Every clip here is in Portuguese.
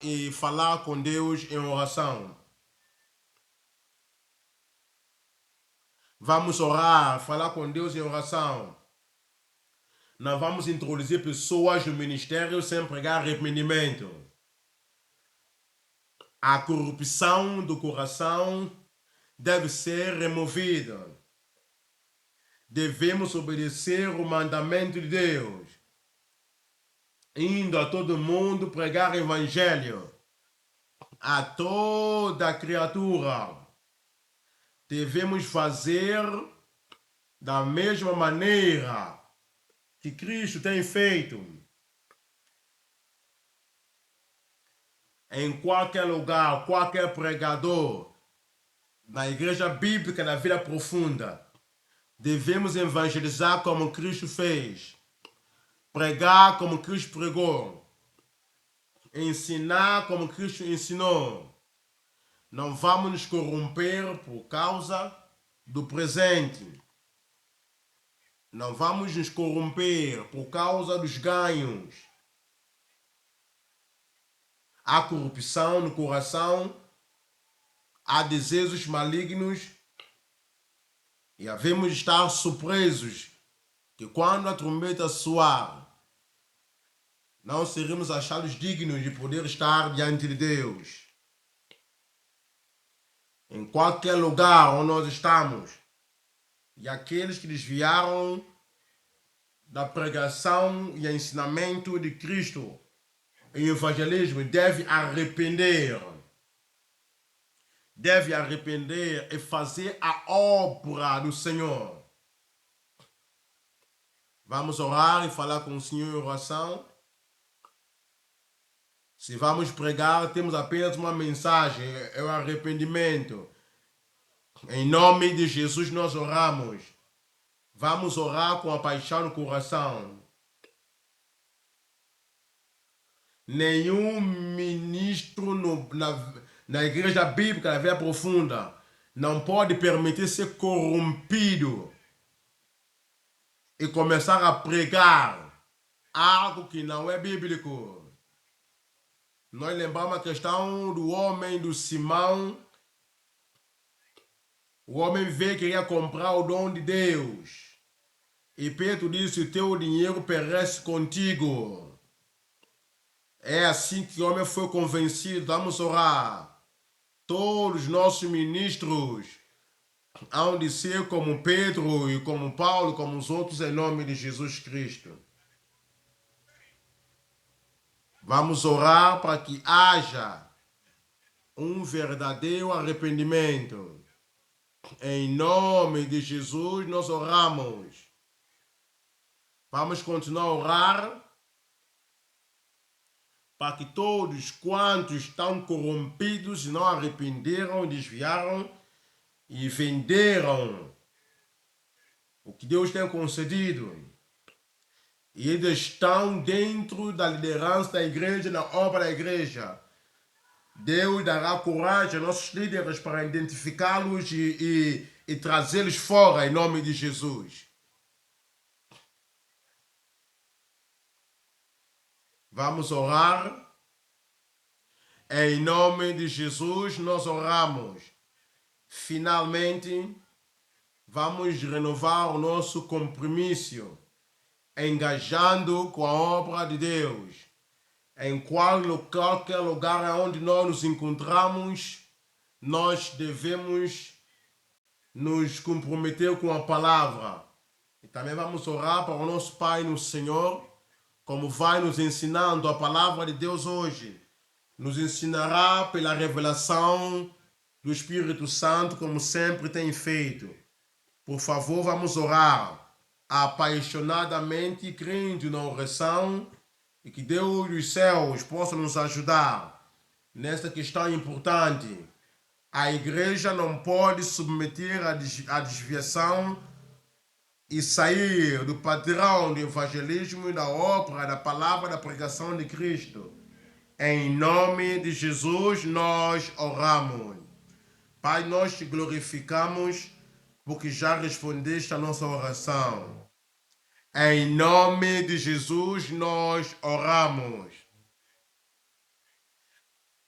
e falar com Deus em oração. Vamos orar, falar com Deus em oração. Não vamos introduzir pessoas no ministério sem pregar arrependimento. A corrupção do coração deve ser removida. Devemos obedecer o mandamento de Deus, indo a todo mundo pregar o evangelho a toda criatura. Devemos fazer da mesma maneira que Cristo tem feito. Em qualquer lugar, qualquer pregador, na igreja bíblica da vida profunda, devemos evangelizar como Cristo fez, pregar como Cristo pregou, ensinar como Cristo ensinou. Não vamos nos corromper por causa do presente. Não vamos nos corromper por causa dos ganhos. Há corrupção no coração, há desejos malignos e devemos estar surpresos que quando a trombeta soar, não seremos achados dignos de poder estar diante de Deus. Em qualquer lugar onde nós estamos, e aqueles que desviaram da pregação e ensinamento de Cristo em evangelismo devem arrepender. Deve arrepender e fazer a obra do Senhor. Vamos orar e falar com o Senhor em oração. Se vamos pregar, temos apenas uma mensagem, é o arrependimento. Em nome de Jesus nós oramos. Vamos orar com a paixão no coração. Nenhum ministro na igreja bíblica da vida profunda não pode permitir ser corrompido e começar a pregar algo que não é bíblico. Nós lembramos a questão do homem, do Simão. O homem veio que queria comprar o dom de Deus. E Pedro disse, o teu dinheiro perece contigo. É assim que o homem foi convencido. Vamos orar. Todos os nossos ministros hão de ser como Pedro e como Paulo, como os outros, em nome de Jesus Cristo. Vamos orar para que haja um verdadeiro arrependimento. Em nome de Jesus nós oramos. Vamos continuar a orar para que todos quantos estão corrompidos e não arrependeram, desviaram e venderam o que Deus tem concedido, e eles estão dentro da liderança da igreja, na obra da igreja, Deus dará coragem a nossos líderes para identificá-los e trazê-los fora em nome de Jesus. Vamos orar. Em nome de Jesus nós oramos. Finalmente, vamos renovar o nosso compromisso, engajando com a obra de Deus. Em qualquer lugar onde nós nos encontramos, nós devemos nos comprometer com a palavra. E também vamos orar para o nosso Pai no Senhor, como vai nos ensinando a palavra de Deus hoje. Nos ensinará pela revelação do Espírito Santo, como sempre tem feito. Por favor, vamos orar apaixonadamente, crendo na oração, e que Deus dos céus possa nos ajudar nesta questão importante. A igreja não pode submeter a desviação e sair do padrão do evangelismo e da obra, da palavra, da pregação de Cristo. Em nome de Jesus nós oramos. Pai, nós te glorificamos porque já respondeste a nossa oração. Em nome de Jesus nós oramos.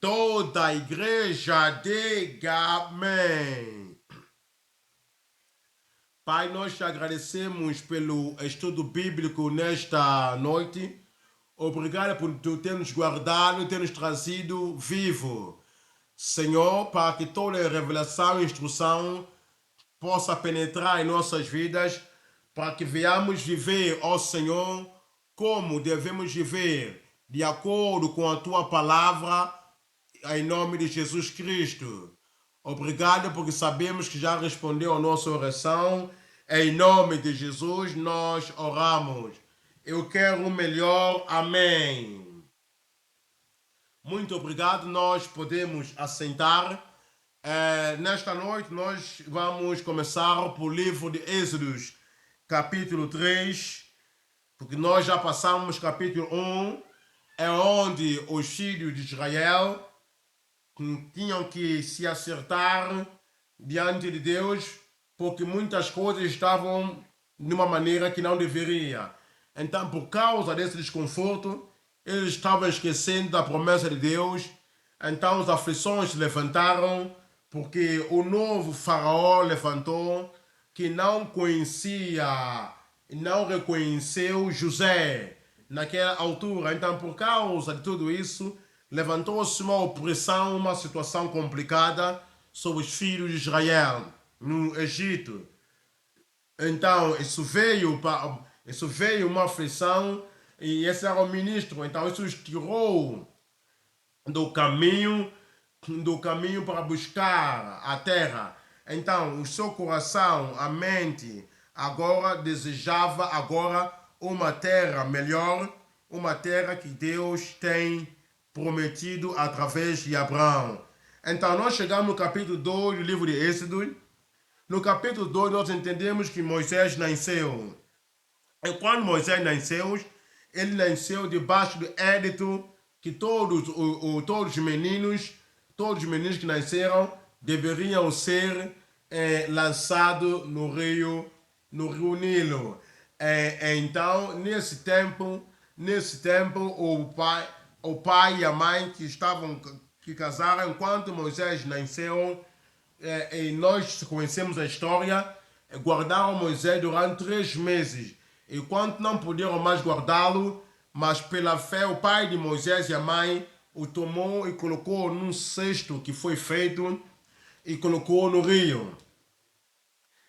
Toda a igreja diga amém. Pai, nós te agradecemos pelo estudo bíblico nesta noite. Obrigado por tu ter nos guardado e ter nos trazido vivo. Senhor, para que toda revelação e instrução possa penetrar em nossas vidas, para que venhamos viver, ó Senhor, como devemos viver, de acordo com a tua palavra, em nome de Jesus Cristo. Obrigado porque sabemos que já respondeu a nossa oração. Em nome de Jesus nós oramos. Eu quero o melhor. Amém. Muito obrigado. Nós podemos assentar. Nesta noite nós vamos começar por livro de Êxodos, capítulo 3, porque nós já passamos capítulo 1, é onde os filhos de Israel tinham que se acertar diante de Deus, porque muitas coisas estavam de uma maneira que não deveria. Então, por causa desse desconforto, eles estavam esquecendo da promessa de Deus. Então, as aflições se levantaram, porque o novo faraó levantou, que não conhecia, não reconheceu José naquela altura. Então, por causa de tudo isso, levantou-se uma opressão, uma situação complicada sobre os filhos de Israel no Egito. Então, isso veio uma aflição, e esse era o ministro. Então, isso os tirou do caminho para buscar a terra. Então, o seu coração, a mente, agora desejava uma terra melhor, uma terra que Deus tem prometido através de Abraão. Então, nós chegamos no capítulo 2 do livro de Êxodo. No capítulo 2, nós entendemos que Moisés nasceu. E quando Moisés nasceu, ele nasceu debaixo do édito que todos os meninos que nasceram deveriam ser lançados no rio Nilo. Então, nesse tempo, o pai e a mãe que casaram enquanto Moisés nasceu, e nós conhecemos a história, guardaram Moisés durante 3 meses. E quando não puderam mais guardá-lo, mas pela fé, o pai de Moisés e a mãe o tomou e colocou num cesto que foi feito e colocou no rio.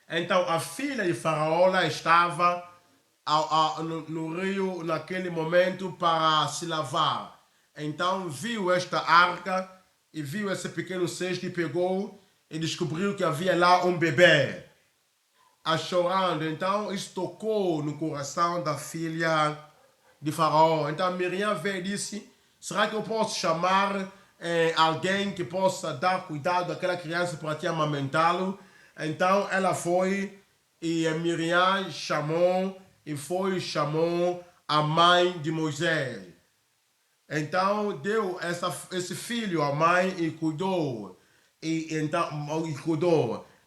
Então a filha de Faraó lá estava no rio naquele momento para se lavar. Então viu esta arca e viu esse pequeno cesto e pegou e descobriu que havia lá um bebê chorando. Então isso tocou no coração da filha de Faraó. Então Miriam veio e disse: será que eu posso chamar alguém que possa dar cuidado daquela criança para te amamentá-lo? Então ela foi e Miriam chamou a mãe de Moisés. Então deu esse filho à mãe e cuidou.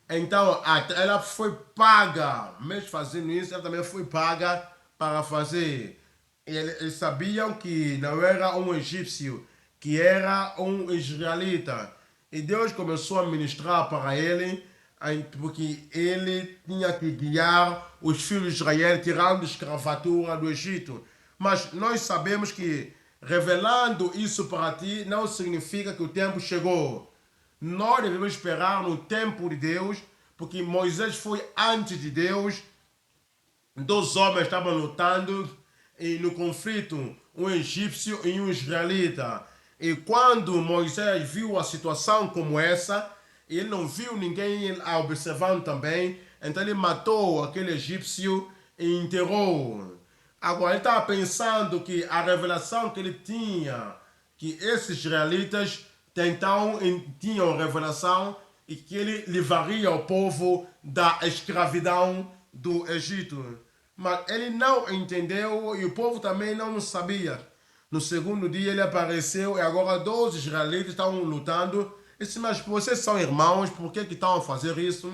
Então ela foi paga, mesmo fazendo isso, ela também foi paga para fazer. Eles sabiam que não era um egípcio, que era um israelita. E Deus começou a ministrar para ele, porque ele tinha que guiar os filhos de Israel, tirando a escravatura do Egito. Mas nós sabemos que revelando isso para ti não significa que o tempo chegou. Nós devemos esperar no tempo de Deus, porque Moisés foi antes de Deus. 2 homens estavam lutando e no conflito, um egípcio e um israelita. E quando Moisés viu a situação como essa, ele não viu ninguém observando também, então ele matou aquele egípcio e enterrou. Agora ele estava pensando que a revelação que ele tinha, que esses israelitas então tinham revelação e que ele livraria o povo da escravidão do Egito. Mas ele não entendeu e o povo também não sabia. No segundo dia ele apareceu e agora 12 israelitas estavam lutando. Eu disse: mas vocês são irmãos, por que estão a fazer isso?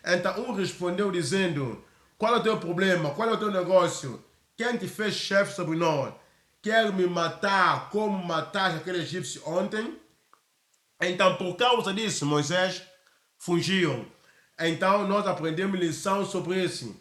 Então um respondeu dizendo: qual é o teu problema? Qual é o teu negócio? Quem te fez chefe sobre nós? quer me matar como mataste aquele egípcio ontem. Então, por causa disso, Moisés fugiu. Então, nós aprendemos lição sobre isso.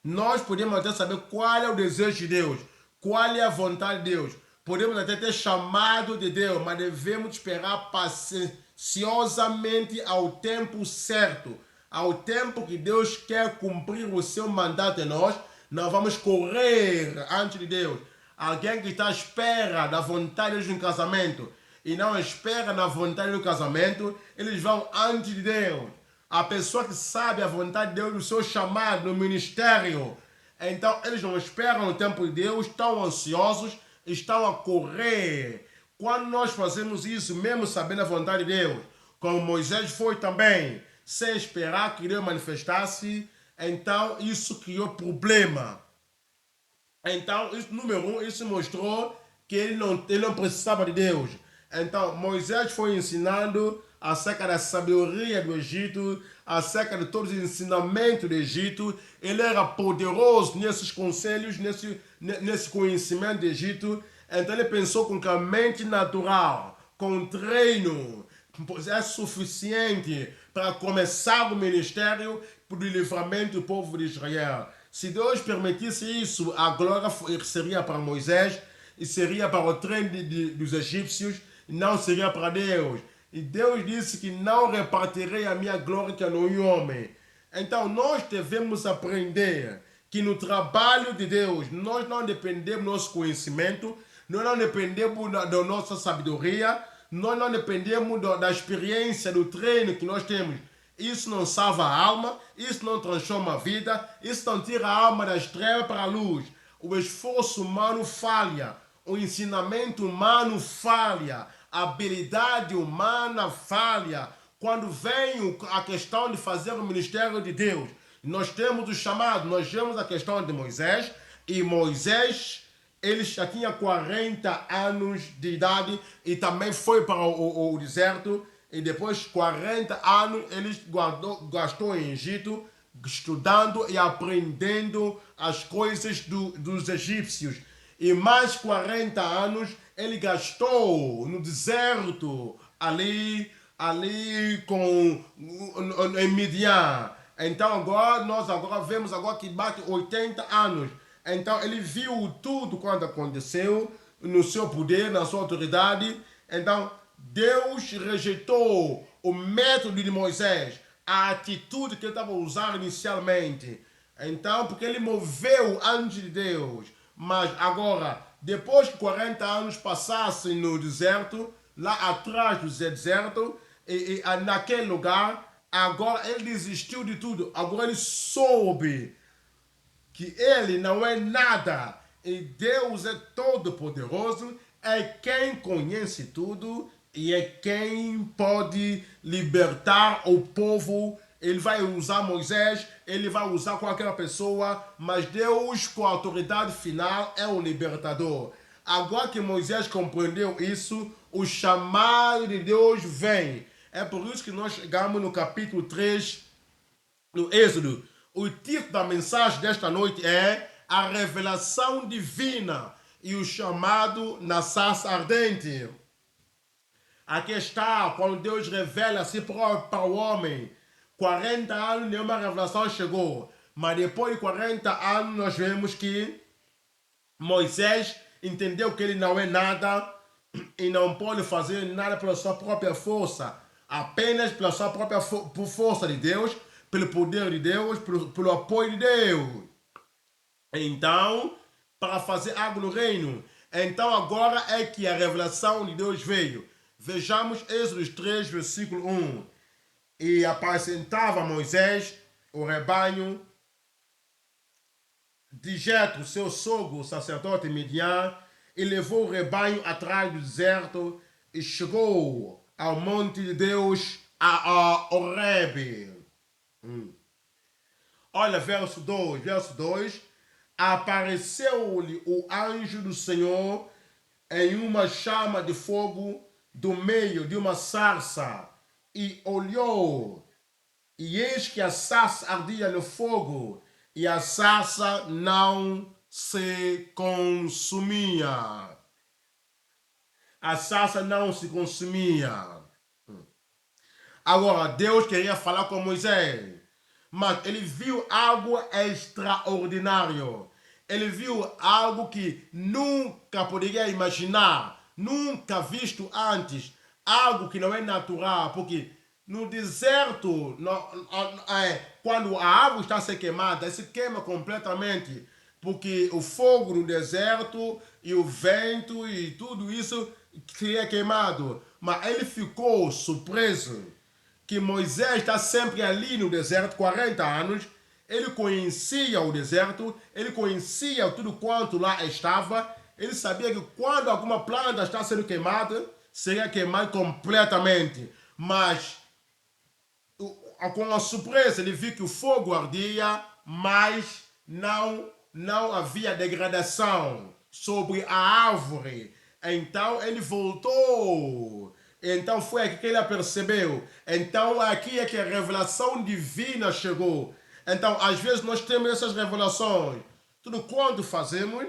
Nós podemos até saber qual é o desejo de Deus, qual é a vontade de Deus. Podemos até ter chamado de Deus, mas devemos esperar paciosamente ao tempo certo. Ao tempo que Deus quer cumprir o seu mandato em nós, nós vamos correr antes de Deus. Alguém que está à espera da vontade de Deus no casamento e não espera na vontade do casamento, eles vão antes de Deus. A pessoa que sabe a vontade de Deus no seu chamado, no ministério, então eles não esperam no tempo de Deus, estão ansiosos, estão a correr. Quando nós fazemos isso, mesmo sabendo a vontade de Deus, como Moisés foi também, sem esperar que Deus manifestasse, então isso criou problema. Então, isso, número um, isso mostrou que ele não precisava de Deus. Então, Moisés foi ensinando acerca da sabedoria do Egito, acerca de todos os ensinamentos do Egito. Ele era poderoso nesses conselhos, nesse conhecimento do Egito. Então, ele pensou com que a mente natural, com treino, é suficiente para começar o ministério do livramento do povo de Israel. Se Deus permitisse isso, a glória seria para Moisés e seria para o treino dos egípcios, não seria para Deus. E Deus disse que não repartirei a minha glória que é no homem. Então nós devemos aprender que no trabalho de Deus, nós não dependemos do nosso conhecimento, nós não dependemos da nossa sabedoria, nós não dependemos da experiência, do treino que nós temos. Isso não salva a alma, isso não transforma a vida, isso não tira a alma das trevas para a luz. O esforço humano falha, o ensinamento humano falha, a habilidade humana falha. Quando vem a questão de fazer o ministério de Deus, nós temos o chamado, nós temos a questão de Moisés, e Moisés, ele já tinha 40 anos de idade e também foi para o deserto. E depois 40 anos ele gastou em Egito, estudando e aprendendo as coisas dos egípcios. E mais 40 anos ele gastou no deserto, ali em Midian. Então agora nós vemos que bate 80 anos. Então ele viu tudo quando aconteceu, no seu poder, na sua autoridade. Então Deus rejeitou o método de Moisés, a atitude que ele estava usando inicialmente. Então, porque ele moveu antes de Deus. Mas agora, depois que 40 anos passassem no deserto, lá atrás do deserto, e naquele lugar, agora ele desistiu de tudo. Agora ele soube que ele não é nada. E Deus é todo poderoso, é quem conhece tudo e é quem pode libertar o povo. Ele vai usar Moisés, ele vai usar qualquer pessoa, mas Deus, com a autoridade final, é o libertador. Agora que Moisés compreendeu isso, o chamado de Deus vem. É por isso que nós chegamos no capítulo 3, no Êxodo. O título da mensagem desta noite é A Revelação Divina e o Chamado na Sarça Ardente. Aqui está, quando Deus revela a si próprio para o homem. 40 anos, nenhuma revelação chegou. Mas depois de 40 anos, nós vemos que Moisés entendeu que ele não é nada e não pode fazer nada pela sua própria força. Apenas pela sua própria força de Deus, pelo poder de Deus, pelo apoio de Deus. Então, para fazer algo no reino. Então agora é que a revelação de Deus veio. Vejamos Êxodo 3, versículo 1. E apacentava Moisés o rebanho de Jetro, seu sogro, sacerdote Midian, e levou o rebanho atrás do deserto e chegou ao monte de Deus, a Horebe. Olha, verso 2. Apareceu-lhe o anjo do Senhor em uma chama de fogo do meio de uma sarça, e olhou, e eis que a sarça ardia no fogo, e a sarça não se consumia. a sarça não se consumia. Agora, Deus queria falar com Moisés, mas ele viu algo extraordinário. Ele viu algo que nunca poderia imaginar, nunca visto antes, algo que não é natural, porque no deserto, quando a árvore está a ser queimada, ela se queima completamente, porque o fogo no deserto e o vento e tudo isso seria queimado. Mas ele ficou surpreso que Moisés está sempre ali no deserto, 40 anos, ele conhecia o deserto, ele conhecia tudo quanto lá estava, ele sabia que quando alguma planta está sendo queimada, seria queimada completamente. Mas com a surpresa, ele viu que o fogo ardia, mas não havia degradação sobre a árvore. Então ele voltou. Então foi aqui que ele percebeu. Então aqui é que a revelação divina chegou. Então às vezes nós temos essas revelações. Tudo quanto fazemos,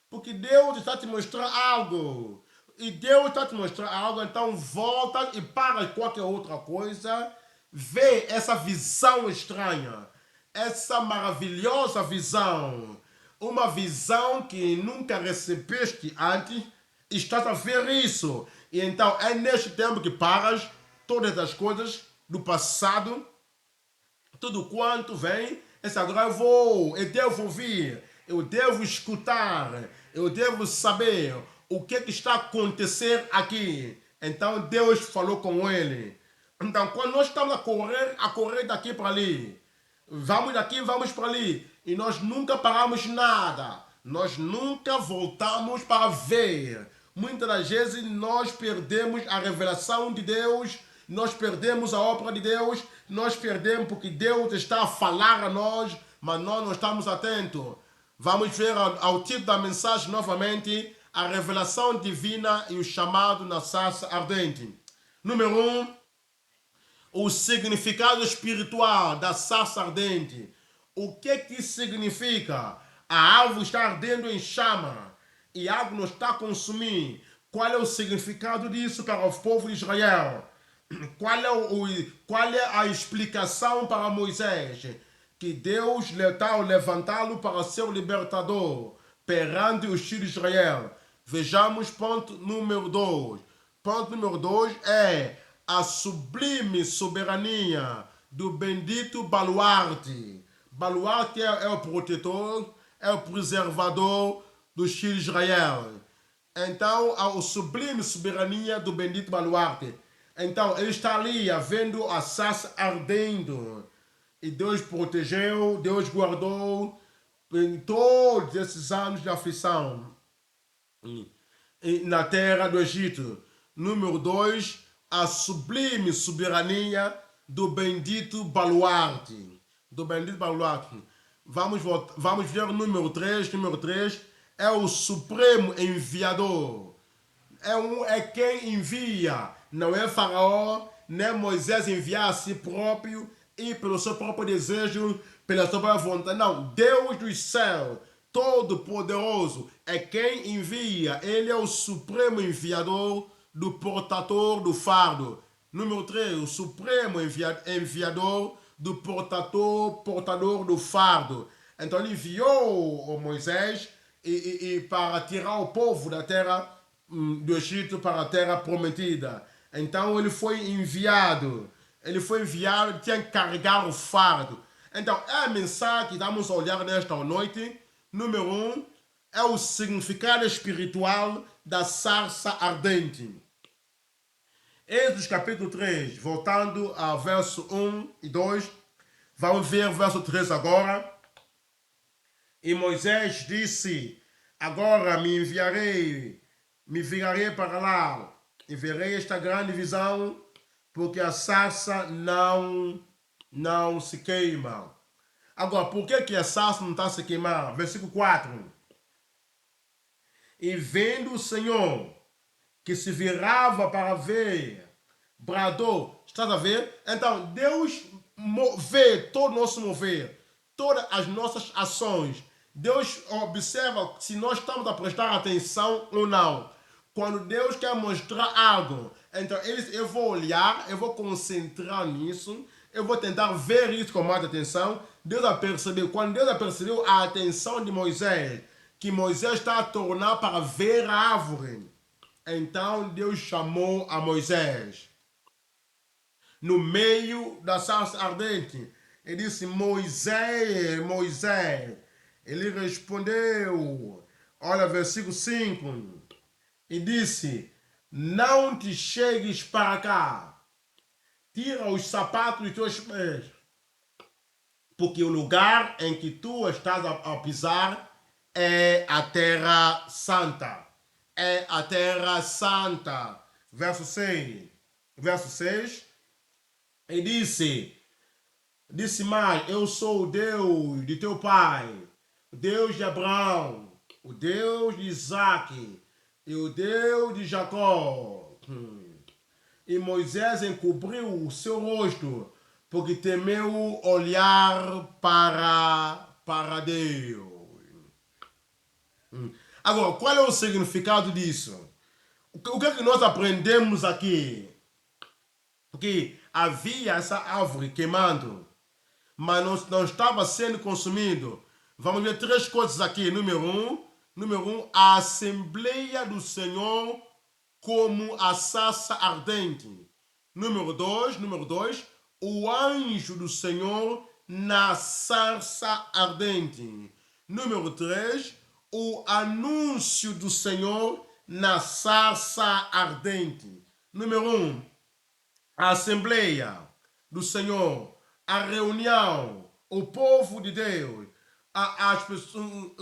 porque Deus está te mostrando algo. E Deus está te mostrando algo, então volta e para qualquer outra coisa. Vê essa visão estranha. Essa maravilhosa visão. Uma visão que nunca recebeste antes. Estás a ver isso. E então é neste tempo que paras todas as coisas do passado, tudo quanto vem. Esse agora eu devo ouvir, eu devo escutar, eu devo saber o que está a acontecer aqui. Então Deus falou com ele. Então quando nós estamos a correr daqui para ali, vamos daqui, vamos para ali, e nós nunca paramos nada, nós nunca voltamos para ver. Muitas das vezes nós perdemos a revelação de Deus, nós perdemos a obra de Deus, nós perdemos porque Deus está a falar a nós, mas nós não estamos atentos. Vamos ver ao título da mensagem novamente, a revelação divina e o chamado na sarça ardente. Número 1, o significado espiritual da sarça ardente. O que significa? A árvore está ardendo em chama e a água não está a consumir. Qual é o significado disso para o povo de Israel? Qual é a explicação para Moisés? Que Deus está a levantá-lo para ser o libertador perante os filhos de Israel. Vejamos ponto número 2. Ponto número 2 é a sublime soberania do bendito baluarte. Baluarte é o protetor, é o preservador dos filhos de Israel. Então, a sublime soberania do bendito baluarte. Então, ele está ali, vendo a sarça ardendo. E Deus protegeu, Deus guardou em todos esses anos de aflição na terra do Egito. Número 2, a sublime soberania do bendito baluarte. Do bendito baluarte. Vamos ver o número 3. Número 3 é o supremo enviador. É quem envia. Não é Faraó, nem Moisés enviar a si próprio e pelo seu próprio desejo, pela sua própria vontade. Não, Deus dos céus, todo-poderoso, é quem envia. Ele é o supremo enviador do portador do fardo. Número 3, o supremo enviador do portador do fardo. Então ele enviou Moisés e para tirar o povo da terra do Egito para a terra prometida. Então ele foi enviado. Ele tinha que carregar o fardo. Então é a mensagem que vamos olhar nesta noite. Número 1 é o significado espiritual da sarça ardente. Êxodo capítulo 3, voltando ao verso 1 e 2. Vamos ver o verso 3 agora. E Moisés disse: agora me virarei para lá e verei esta grande visão, porque a sarça não se queima. Agora, por que a sarça não está a se queimar? Versículo 4. E vendo o Senhor que se virava para ver, bradou. Estás a ver? Então, Deus vê todo o nosso mover, todas as nossas ações. Deus observa se nós estamos a prestar atenção ou não. Quando Deus quer mostrar algo, então eu vou olhar, eu vou concentrar nisso, eu vou tentar ver isso com mais atenção. Deus a percebeu. Quando Deus percebeu a atenção de Moisés, que Moisés está a tornar para ver a árvore, então Deus chamou a Moisés no meio da sarça ardente. Ele disse: Moisés, Moisés. Ele respondeu, olha, versículo 5. E disse: não te chegues para cá, tira os sapatos dos teus pés, porque o lugar em que tu estás a pisar é a terra santa. É a terra santa. Verso 6. Verso 6. E disse mais: eu sou o Deus de teu pai, o Deus de Abraão, o Deus de Isaque e o Deus de Jacó. E Moisés encobriu o seu rosto, porque temeu olhar para Deus. Agora, qual é o significado disso? O que é que nós aprendemos aqui? Porque havia essa árvore queimando, mas não estava sendo consumido. Vamos ver três coisas aqui. Número um, a Assembleia do Senhor como a sarça ardente. Número dois, o anjo do Senhor na sarça ardente. Número 3, o anúncio do Senhor na sarça ardente. Número 1, a Assembleia do Senhor, a reunião, o povo de Deus, as pessoas,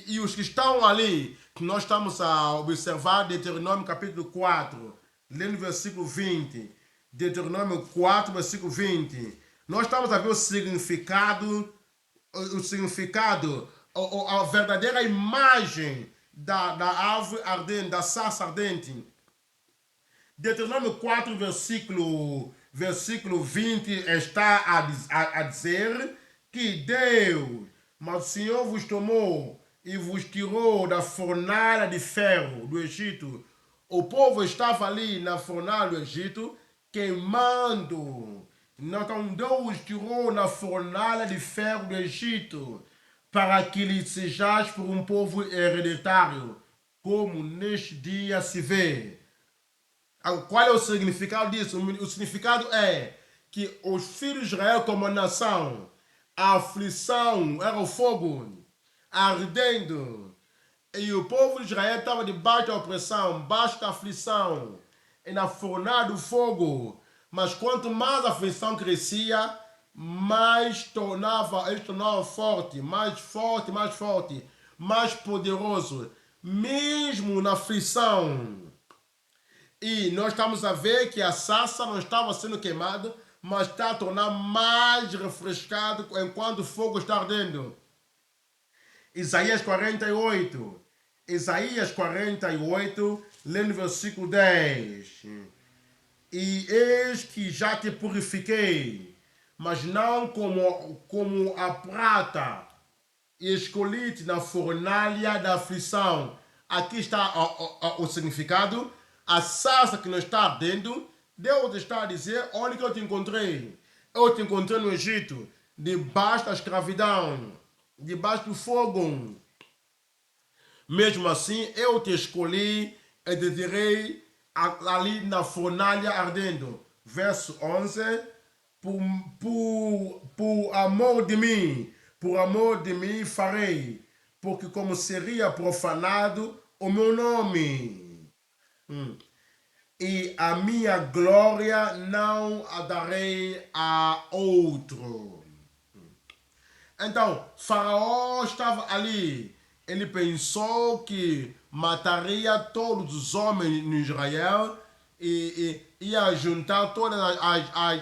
e os que estão ali, que nós estamos a observar Deuteronômio capítulo 4, lendo o versículo 20, Deuteronômio 4, versículo 20, nós estamos a ver o significado, a verdadeira imagem da árvore ardente, da sarça ardente. Deuteronômio 4, versículo 20 está a dizer que Deus, mas o Senhor vos tomou e vos tirou da fornalha de ferro do Egito. O povo estava ali na fornalha do Egito queimando. Então Deus tirou na fornalha de ferro do Egito para que lhe sejais por um povo hereditário, como neste dia se vê. Qual é o significado disso? O significado é que os filhos de Israel como nação, a aflição era o fogo ardendo, e o povo de Israel estava debaixo da opressão, debaixo da aflição, e na fornalha do fogo. Mas quanto mais a aflição crescia, mais eles tornavam forte, mais poderoso, mesmo na aflição. E nós estamos a ver que a sarça não estava sendo queimada, mas está a tornar mais refrescado enquanto o fogo está ardendo. Isaías 48, lendo o versículo 10. E eis que já te purifiquei, mas não como a prata, e escolhi-te na fornalha da aflição. Aqui está o significado. A sarça que não está ardendo, Deus está a dizer: onde que eu te encontrei? Eu te encontrei no Egito, debaixo da escravidão, debaixo do fogo. Mesmo assim, eu te escolhi e te tirei ali na fornalha ardendo. Verso 11, por amor de mim farei, porque como seria profanado o meu nome. E a minha glória não a darei a outro. Então, Faraó estava ali. Ele pensou que mataria todos os homens em Israel e ia juntar todas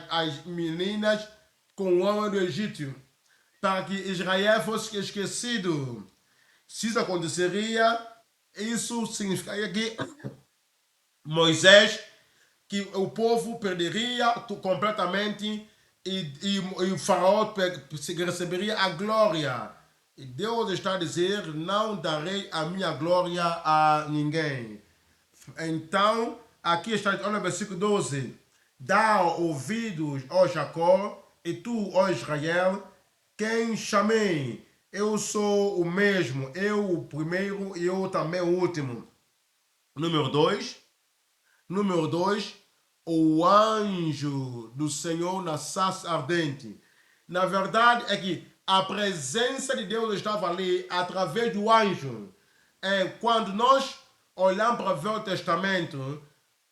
as meninas com o homem do Egito, para que Israel fosse esquecido. Se isso aconteceria, isso significaria que Moisés, que o povo perderia completamente e o faraó receberia a glória. E Deus está a dizer: não darei a minha glória a ninguém. Então, aqui está, olha o versículo 12. Dá ouvidos, ó Jacó, e tu, ó Israel, quem chamei. Eu sou o mesmo, eu o primeiro e eu também o último. Número 2. Número 2. O anjo do Senhor na sarça ardente. Na verdade, é que a presença de Deus estava ali através do anjo. Quando nós olhamos para o Velho Testamento,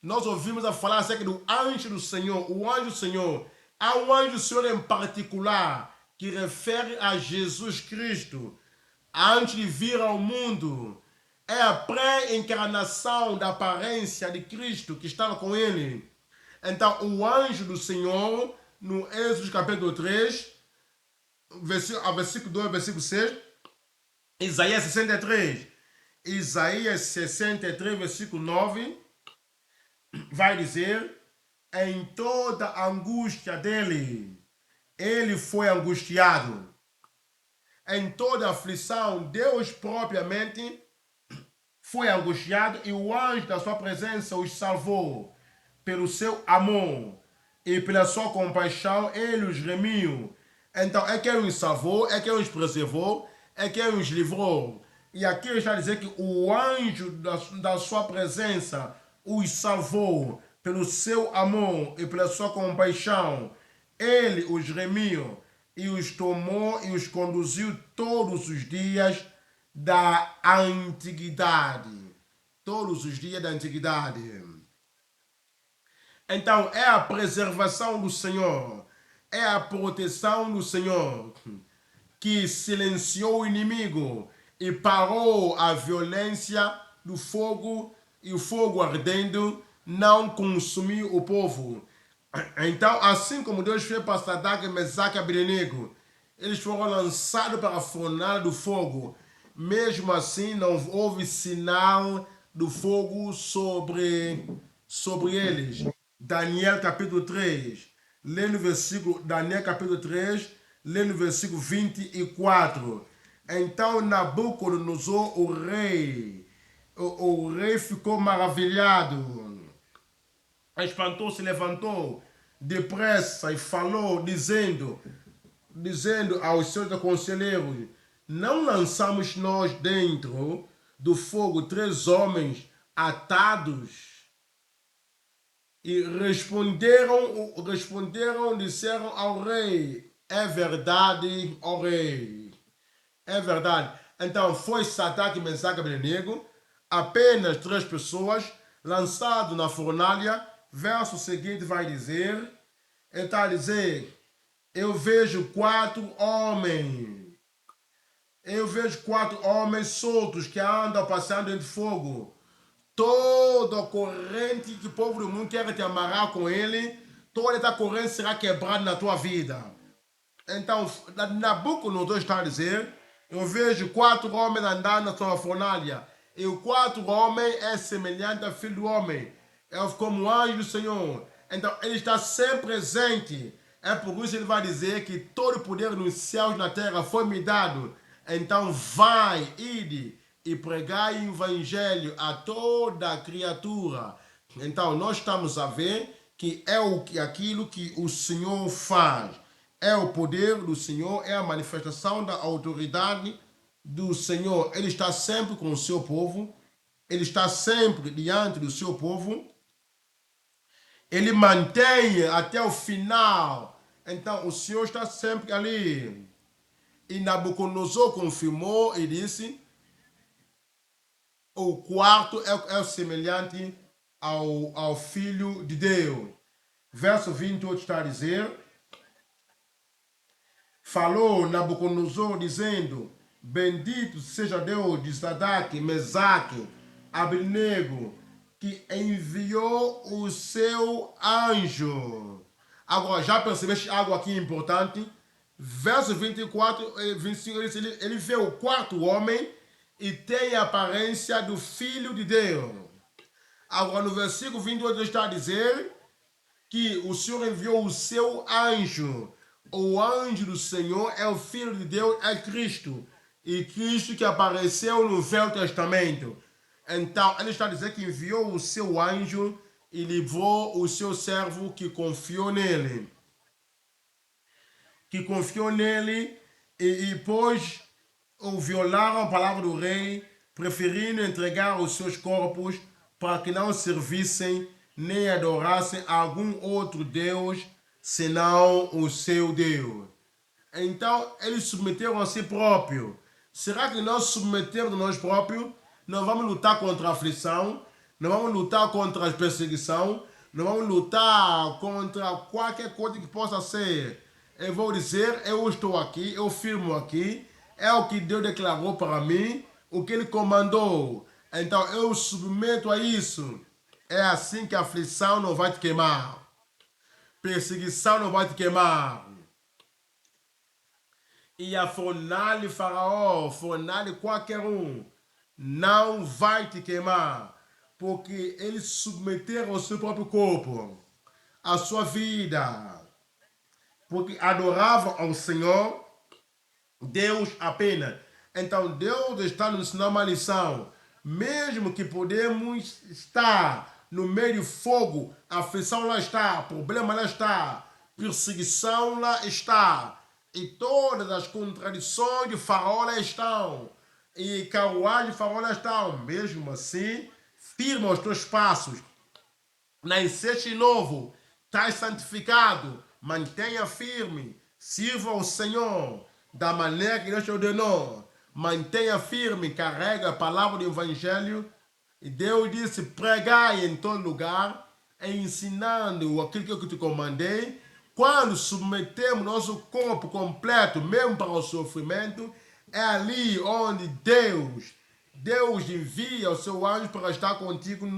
nós ouvimos a falar acerca do anjo do Senhor. O anjo do Senhor. Há um anjo do Senhor em particular que refere a Jesus Cristo antes de vir ao mundo. É a pré-encarnação da aparência de Cristo que estava com ele. Então, o anjo do Senhor, no Êxodo capítulo 3, versículo 2, versículo 6, Isaías 63. Isaías 63, versículo 9, vai dizer: em toda a angústia dele, ele foi angustiado. Em toda a aflição, Deus propriamente foi angustiado e o anjo da sua presença os salvou. Pelo seu amor e pela sua compaixão, ele os remiu. Então, é quem os salvou, é quem os preservou, é quem os livrou. E aqui está a dizer que o anjo da sua presença os salvou pelo seu amor e pela sua compaixão. Ele os remiu e os tomou e os conduziu todos os dias da antiguidade. Todos os dias da antiguidade. Então, é a preservação do Senhor, é a proteção do Senhor que silenciou o inimigo e parou a violência do fogo, e o fogo ardendo não consumiu o povo. Então, assim como Deus fez para Sadraque, Mesaque e Abednego, eles foram lançados para a fornalha do fogo. Mesmo assim, não houve sinal do fogo sobre eles. Daniel capítulo 3, lê no versículo, Daniel capítulo 3, lê no versículo 24. Então Nabucodonosor, o rei ficou maravilhado, espantou-se, levantou depressa e falou, dizendo aos seus conselheiros: não lançamos nós dentro do fogo 3 homens atados? E responderam, disseram ao rei: é verdade, ó rei, é verdade. Então foi Sadraque, Mesaque e Abednego, apenas 3 pessoas, lançado na fornalha. Verso seguinte vai dizer, ele está a dizer: eu vejo 4 homens. Eu vejo 4 homens soltos que andam passando dentro de fogo. Toda corrente que o povo do mundo quer te amarrar com ele, toda essa corrente será quebrada na tua vida. Então, Nabucodonosor está a dizer: eu vejo 4 homens andando na sua fornalha, e o 4 homens é semelhante ao filho do homem, é como anjo do Senhor. Então, ele está sempre presente. É por isso que ele vai dizer que todo o poder nos céus e na terra foi me dado. Então, vai, ide e pregai o evangelho a toda a criatura. Então, nós estamos a ver que é aquilo que o Senhor faz. É o poder do Senhor, é a manifestação da autoridade do Senhor. Ele está sempre com o seu povo, ele está sempre diante do seu povo, ele mantém até o final. Então, o Senhor está sempre ali. E Nabucodonosor confirmou e disse: o quarto é semelhante ao Filho de Deus. Verso 28 está a dizer: falou Nabucodonosor dizendo: bendito seja Deus de Sadraque, Mesaque, Abednego, que enviou o seu anjo. Agora, já percebeste algo aqui importante? Verso 24 e 25, ele vê o 4º homem e tem a aparência do Filho de Deus. Agora, no versículo 28 está a dizer que o Senhor enviou o seu anjo. O anjo do Senhor é o Filho de Deus, é Cristo. E Cristo que apareceu no Velho Testamento. Então, ele está dizendo que enviou o seu anjo e livrou o seu servo que confiou nele. Que confiou nele e pois ou violaram a palavra do rei, preferindo entregar os seus corpos para que não servissem nem adorassem algum outro Deus senão o seu Deus. Então eles submeteram a si próprio. Será que nós submetemos a nós próprios? Não vamos lutar contra a aflição, não vamos lutar contra a perseguição, não vamos lutar contra qualquer coisa que possa ser. Eu vou dizer, eu estou aqui, eu firmo aqui, é o que Deus declarou para mim, o que Ele comandou. Então eu submeto a isso. É assim que a aflição não vai te queimar, perseguição não vai te queimar. E a fornalha de Faraó, fornalha de qualquer um, não vai te queimar, porque eles submeteram o seu próprio corpo, a sua vida, porque adoravam ao Senhor, Deus apenas. Então Deus está nos ensinando uma lição, mesmo que podemos estar no meio de fogo, a aflição lá está, problema lá está, perseguição lá está, e todas as contradições de Faraó lá estão, e carruagem de Faraó lá estão. Mesmo assim, firma os teus passos, nasceste novo, estás santificado, mantenha firme, sirva ao Senhor da maneira que Deus te ordenou, mantenha firme, carrega a palavra do Evangelho. E Deus disse: pregai em todo lugar, ensinando aquilo que eu te comandei. Quando submetemos nosso corpo completo, mesmo para o sofrimento, é ali onde Deus envia o seu anjo para estar contigo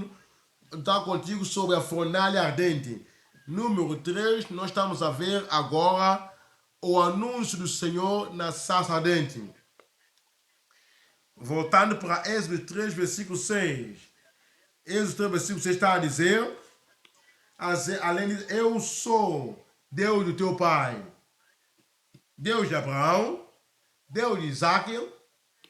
sobre a fornalha ardente. Número 3, nós estamos a ver agora o anúncio do Senhor na sarça ardente. Voltando para Êxodo 3, versículo 6. Êxodo 3, versículo 6 está a dizer, além de eu sou Deus do teu pai, Deus de Abraão, Deus de Isaac,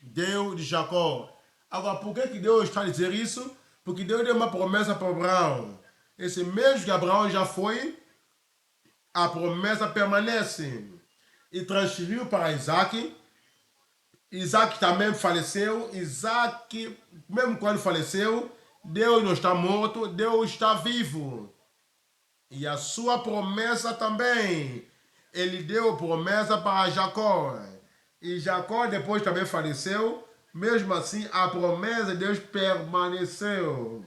Deus de Jacó. Agora, por que Deus está a dizer isso? Porque Deus deu uma promessa para Abraão. Esse mesmo que Abraão já foi, a promessa permanece. E transferiu para Isaac. Isaac também faleceu. Isaac, mesmo quando faleceu, Deus não está morto, Deus está vivo. E a sua promessa também. Ele deu promessa para Jacó. E Jacó depois também faleceu. Mesmo assim, a promessa de Deus permaneceu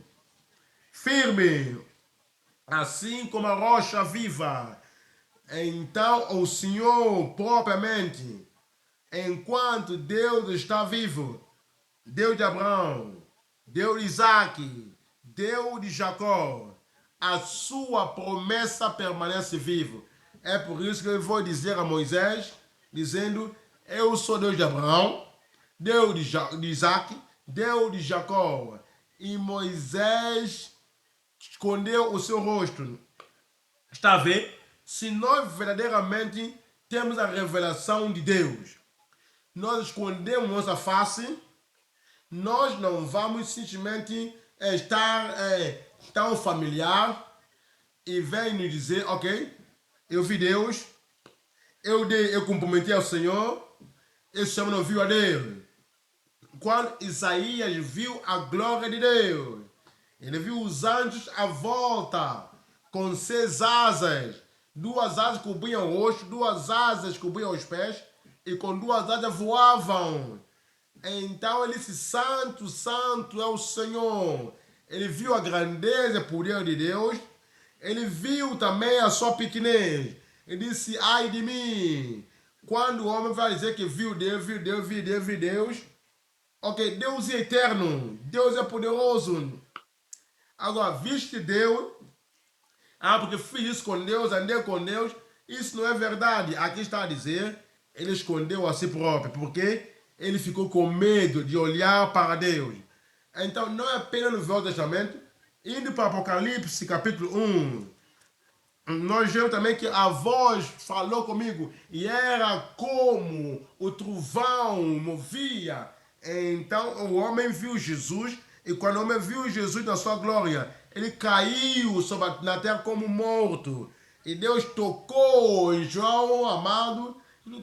firme, assim como a rocha viva. Então, o Senhor propriamente, enquanto Deus está vivo, Deus de Abraão, Deus de Isaac, Deus de Jacó, a sua promessa permanece viva. É por isso que eu vou dizer a Moisés, dizendo: eu sou Deus de Abraão, Deus de Isaac, Deus de Jacó. E Moisés escondeu o seu rosto. Está a ver? Se nós verdadeiramente temos a revelação de Deus, nós escondemos nossa face, nós não vamos simplesmente estar tão familiar e vem nos dizer: ok, eu vi Deus, eu comprometi ao Senhor, esse homem não viu a Deus. Quando Isaías viu a glória de Deus, ele viu os anjos à volta, com 6 asas. 2 asas cobriam o rosto, 2 asas cobriam os pés, e com 2 asas voavam. Então ele disse: santo, santo é o Senhor. Ele viu a grandeza e poder de Deus. Ele viu também a sua pequenez. Ele disse: ai de mim. Quando o homem vai dizer que viu Deus, viu Deus, viu Deus, viu Deus. Ok, Deus é eterno, Deus é poderoso. Agora, viste Deus, porque fiz isso com Deus, andei com Deus, isso não é verdade. Aqui está a dizer, ele escondeu a si próprio, porque ele ficou com medo de olhar para Deus. Então, não é apenas no Velho Testamento, indo para Apocalipse, capítulo 1, nós vemos também que a voz falou comigo, e era como o trovão movia. Então o homem viu Jesus E quando o homem viu Jesus na sua glória, ele caiu na terra como morto. E Deus tocou em João, amado.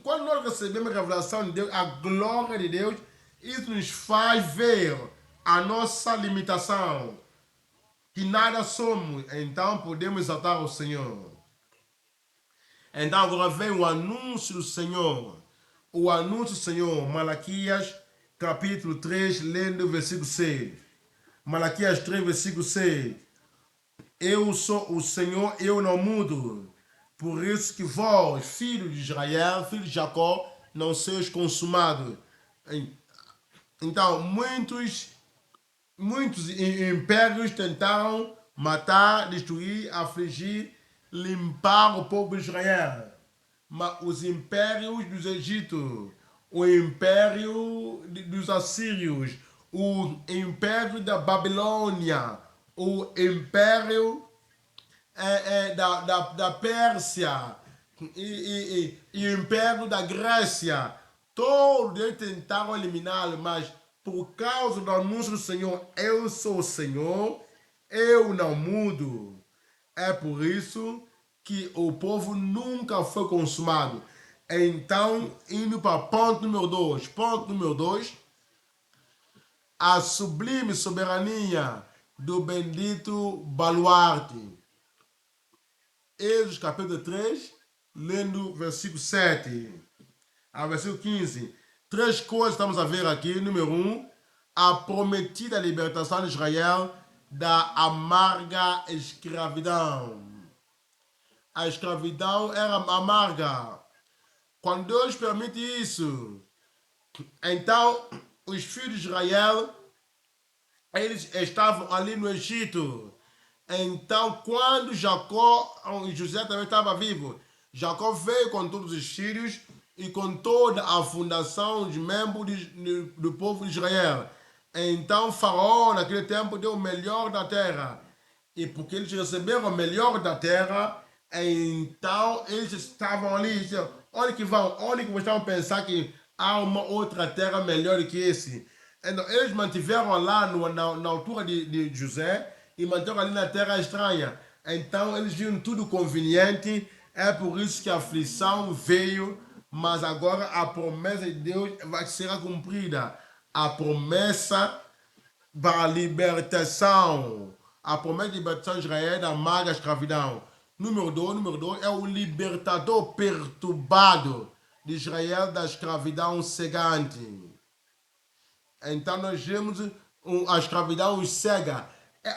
Quando nós recebemos a revelação de Deus, a glória de Deus, isso nos faz ver a nossa limitação. Que nada somos, então podemos exaltar o Senhor. Então agora vem o anúncio do Senhor. O anúncio do Senhor, Malaquias, capítulo 3, lendo o versículo 6. Malaquias 3, versículo 6. Eu sou o Senhor, eu não mudo. Por isso que vós, filhos de Israel, filhos de Jacó, não sois consumados. Então, muitos impérios tentaram matar, destruir, afligir, limpar o povo de Israel. Mas os impérios dos Egito, o império dos Assírios, o império da Babilônia, o império da Pérsia e o império da Grécia, todos eles tentaram eliminá-lo, mas por causa do anúncio do Senhor, eu sou o Senhor, eu não mudo. É por isso que o povo nunca foi consumado. Então, indo para ponto número 2. Ponto número 2. A sublime soberania do bendito baluarte. Êxodo capítulo 3, lendo versículo 7 ao versículo 15. Três coisas estamos a ver aqui. Número 1, a prometida libertação de Israel da amarga escravidão. A escravidão era amarga. Quando Deus permite isso, então os filhos de Israel, eles estavam ali no Egito. Então, quando Jacó, José também estava vivo, Jacó veio com todos os filhos e com toda a fundação de membros do povo de Israel. Então, Faraó, naquele tempo, deu o melhor da terra. E porque eles receberam o melhor da terra, então eles estavam ali. Olha que vocês vão pensar que há uma outra terra melhor que esse. Então, eles mantiveram lá na altura de José e mantiveram ali na terra estranha. Então, eles viram tudo conveniente. É por isso que a aflição veio. Mas agora a promessa de Deus será cumprida. A promessa para a libertação. A promessa de libertação de Israel da amarga escravidão. Número 2 é o libertador perturbado de Israel da escravidão cegante. Então nós vemos a escravidão os cega.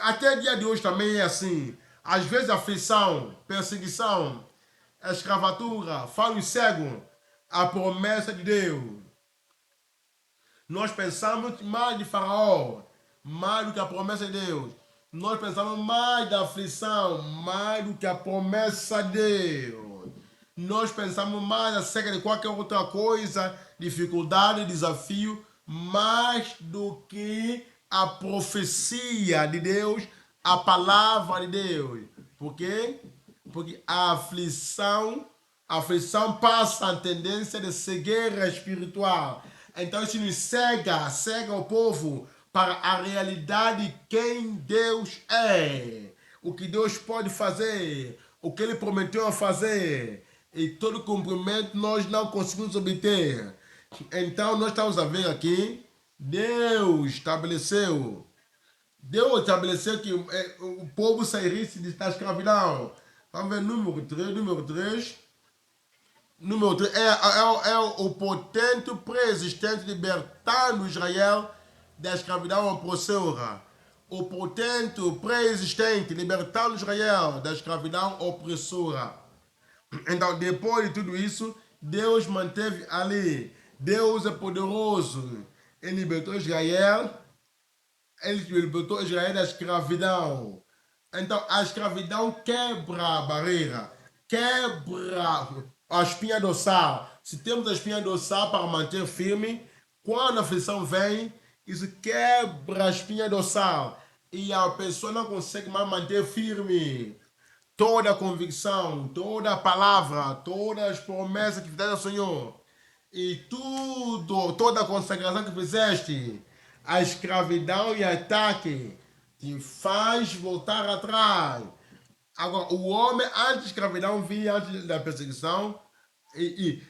Até o dia de hoje também é assim. Às vezes aflição, perseguição, escravatura, fala os cego a promessa de Deus. Nós pensamos mais de Faraó, mais do que a promessa de Deus. Nós pensamos mais da aflição, mais do que a promessa de Deus. Nós pensamos mais acerca de qualquer outra coisa, dificuldade, desafio, mais do que a profecia de Deus, a palavra de Deus. Por quê? Porque a aflição passa a tendência de cegueira espiritual. Então isso nos cega o povo para a realidade de quem Deus é. O que Deus pode fazer, o que Ele prometeu a fazer. E todo cumprimento nós não conseguimos obter. Então nós estamos a ver aqui, Deus estabeleceu que o povo sairisse da escravidão. Vamos ver número 3. Número 3 é o potente pré-existente libertando Israel da escravidão opressora. O potente pré-existente libertando Israel da escravidão opressora. Então, depois de tudo isso, Deus manteve ali. Deus é poderoso. Ele libertou Israel. Ele libertou Israel da escravidão. Então, a escravidão quebra a barreira. Quebra a espinha dorsal. Se temos a espinha dorsal para manter firme, quando a aflição vem, isso quebra a espinha dorsal. E a pessoa não consegue mais manter firme. Toda a convicção, toda a palavra, todas as promessas que fizeste ao Senhor. E tudo, toda a consagração que fizeste. A escravidão e ataque te faz voltar atrás. Agora, o homem antes da escravidão vinha antes da perseguição e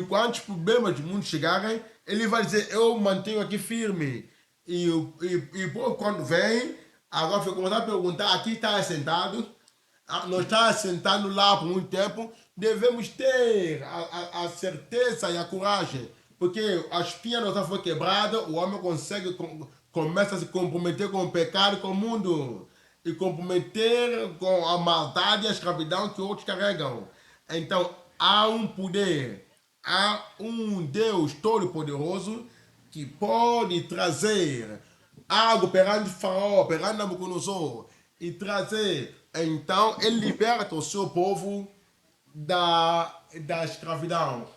quantos problemas do mundo chegarem, ele vai dizer, eu mantenho aqui firme. Quando vem, agora foi começar a perguntar, aqui está sentado, nós estamos sentando lá por muito tempo, devemos ter a certeza e a coragem, porque a espinha nossa foi quebrada, o homem consegue, começa a se comprometer com o pecado, com o mundo, e comprometer com a maldade e a escravidão que outros carregam. Então, há um poder, há um Deus todo-poderoso que pode trazer algo perante Faraó, perante Nabucodonosor, e trazer. Então, ele liberta o seu povo da escravidão.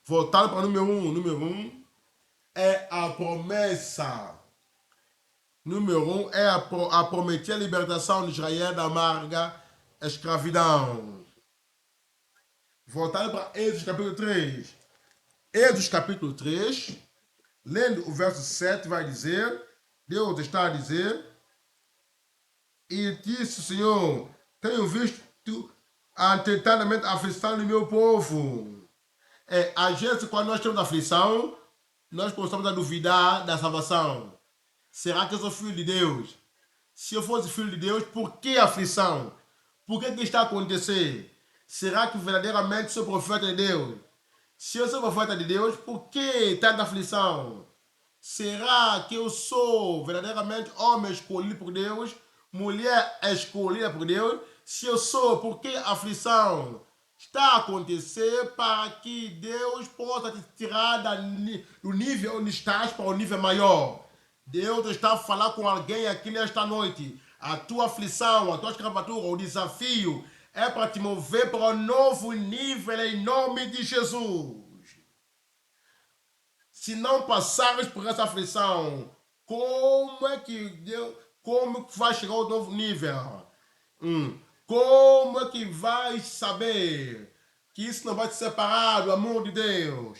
Voltando para o número um é a promessa. Número um é a prometida libertação de Israel da amarga escravidão. Voltando para Êxodo capítulo 3. Êxodo capítulo 3, lendo o verso 7, vai dizer, Deus está a dizer, e disse o Senhor, tenho visto atentamente a aflição do meu povo. Às vezes, quando nós temos aflição, nós começamos a duvidar da salvação. Será que eu sou filho de Deus? Se eu fosse filho de Deus, por que aflição? Por que está acontecendo? Será que verdadeiramente sou profeta de Deus? Se eu sou profeta de Deus, por que tanta aflição? Será que eu sou verdadeiramente homem escolhido por Deus? Mulher escolhida por Deus? Se eu sou, por que aflição? Está a acontecer para que Deus possa te tirar do nível onde estás para o nível maior. Deus está a falar com alguém aqui nesta noite. A tua aflição, a tua escravatura, o desafio é para te mover para um novo nível em nome de Jesus. Se não passares por essa aflição, como é que Deus, como vai chegar ao novo nível? Como é que vai saber que isso não vai te separar do amor de Deus?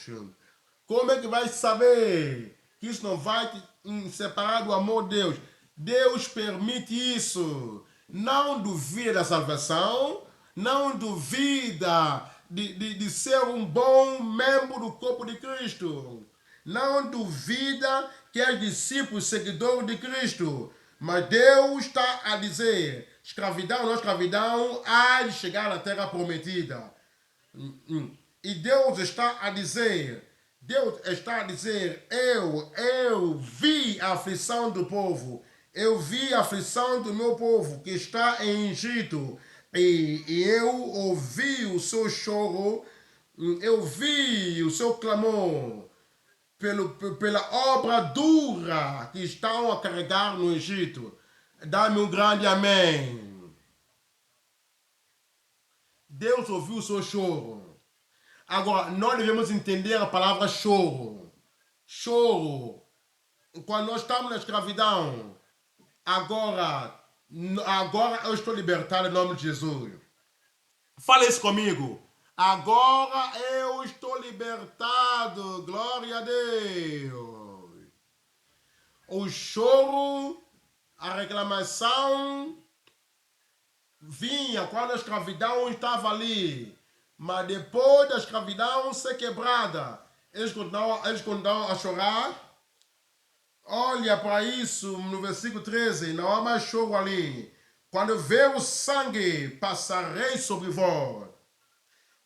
Como é que vai saber que isso não vai te separar do amor de Deus? Deus permite isso. Não duvida da salvação, não duvida de ser um bom membro do corpo de Cristo. Não duvida que é discípulo, seguidor de Cristo. Mas Deus está a dizer, escravidão ou não escravidão, há de chegar à terra prometida. E Deus está a dizer, eu vi a aflição do povo, eu vi a aflição do meu povo que está em Egito, e eu ouvi o seu choro, eu vi o seu clamor, pela obra dura que estão a carregar no Egito. Dá-me um grande amém. Deus ouviu o seu choro. Agora, nós devemos entender a palavra choro. Choro. Quando nós estamos na escravidão, agora eu estou libertado em nome de Jesus. Fala isso comigo. Agora eu estou libertado. Glória a Deus. O choro, a reclamação vinha quando a escravidão estava ali. Mas depois da escravidão ser quebrada, eles continuam a chorar. Olha para isso no versículo 13. Não há mais choro ali. Quando vê o sangue, passarei sobre vós.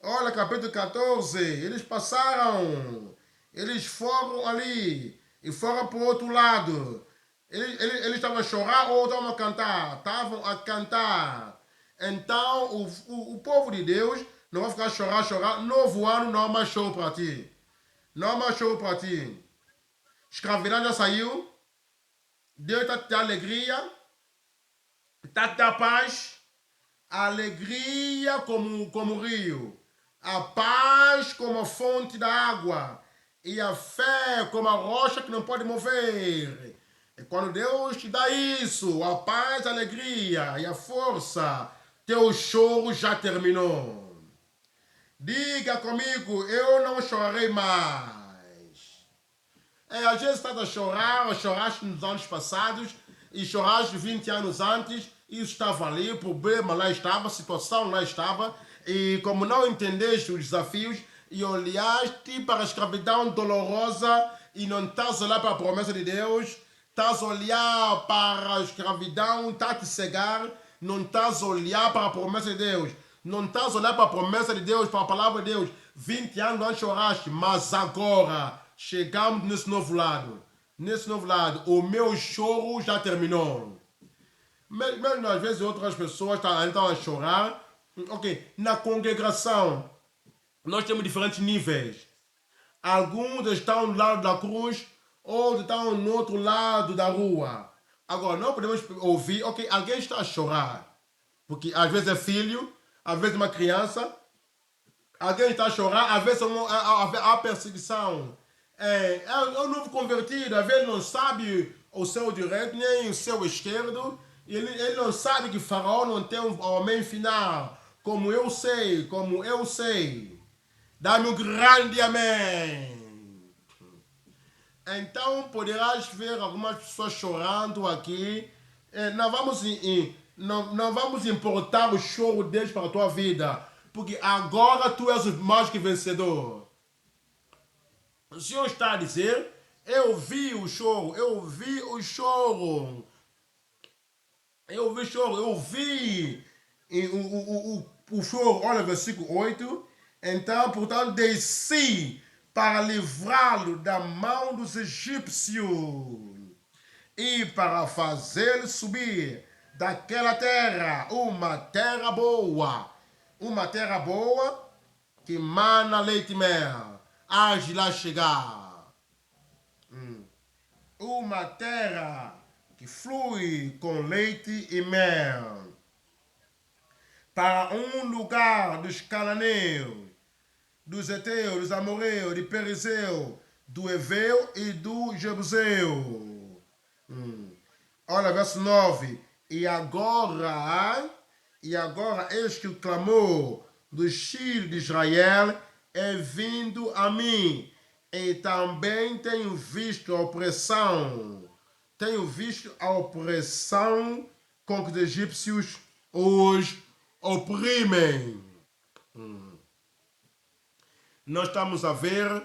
Olha, capítulo 14, eles passaram, eles foram ali e foram para o outro lado. Eles estavam a chorar ou estavam a cantar? Estavam a cantar. Então, o povo de Deus não vai ficar chorar. Novo ano não há mais choro para ti. Não há mais choro para ti. Escravidão já saiu. Deus está te dando alegria. Está te dando paz. Alegria como rio. A paz como a fonte da água. E a fé como a rocha que não pode mover. E quando Deus te dá isso, a paz, a alegria e a força, teu choro já terminou. Diga comigo, eu não chorarei mais. Às vezes estás a chorar, choraste nos anos passados e choraste 20 anos antes, isso estava ali, o problema lá estava, a situação lá estava, e como não entendeste os desafios e olhaste para a escravidão dolorosa e não estás a olhar para a promessa de Deus, estás a olhar para a escravidão, está a te cegar, não estás a olhar para a promessa de Deus, não estás a olhar para a promessa de Deus, para a palavra de Deus. 20 anos antes choraste, mas agora chegamos nesse novo lado. Nesse novo lado, o meu choro já terminou. Mesmo às vezes outras pessoas estão a chorar. Ok, na congregação, nós temos diferentes níveis. Alguns estão do lado da cruz, outros estão no outro lado da rua. Agora, não podemos ouvir, ok, alguém está a chorar. Porque às vezes é filho, às vezes é uma criança, alguém está a chorar, às vezes há perseguição. É um novo convertido, às vezes não sabe o seu direito nem o seu esquerdo. Ele não sabe que Faraó não tem um homem final. Como eu sei, como eu sei. Dá-me um grande amém. Então poderás ver algumas pessoas chorando aqui. Não vamos importar o choro deles para a tua vida. Porque agora tu és mais que vencedor. O Senhor está a dizer, eu vi o choro, eu vi o choro. Eu vi choro, eu vi o choro. Olha, versículo 8. Então, portanto, desci para livrá-lo da mão dos egípcios e para fazê-lo subir daquela terra, uma terra boa que mana leite e mel, hás lá chegar. Uma terra que flui com leite e mel, para um lugar dos cananeus, dos heteus, dos amoreus, de Perizeu, do Eveu e do Jebuseu. Olha, verso 9. E agora, eis que o clamor dos filhos de Israel é vindo a mim, e também tenho visto a opressão. Tenho visto a opressão com que os egípcios os oprimem. Nós estamos a ver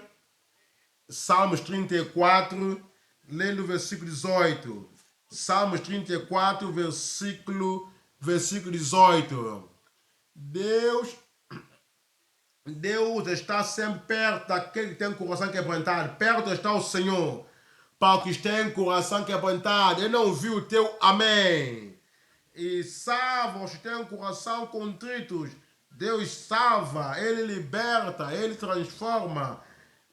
Salmos 34, lendo o versículo 18. Salmos 34, versículo 18. Deus está sempre perto daquele que tem um coração quebrantado. Perto está o Senhor, para os que têm coração quebrantado. Ele não viu o teu amém. E salva os que têm um coração contritos. Deus salva, Ele liberta, Ele transforma.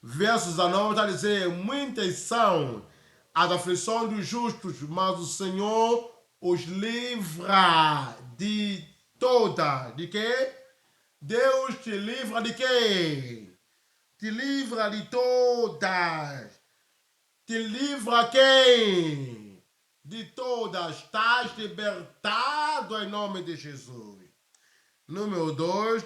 Verso 19 está a dizer, muitas são as aflições dos justos, mas o Senhor os livra de todas. De quê? Deus te livra de quê? Te livra de todas. Te livra quem? De todas. Estás libertado em nome de Jesus. Número 2.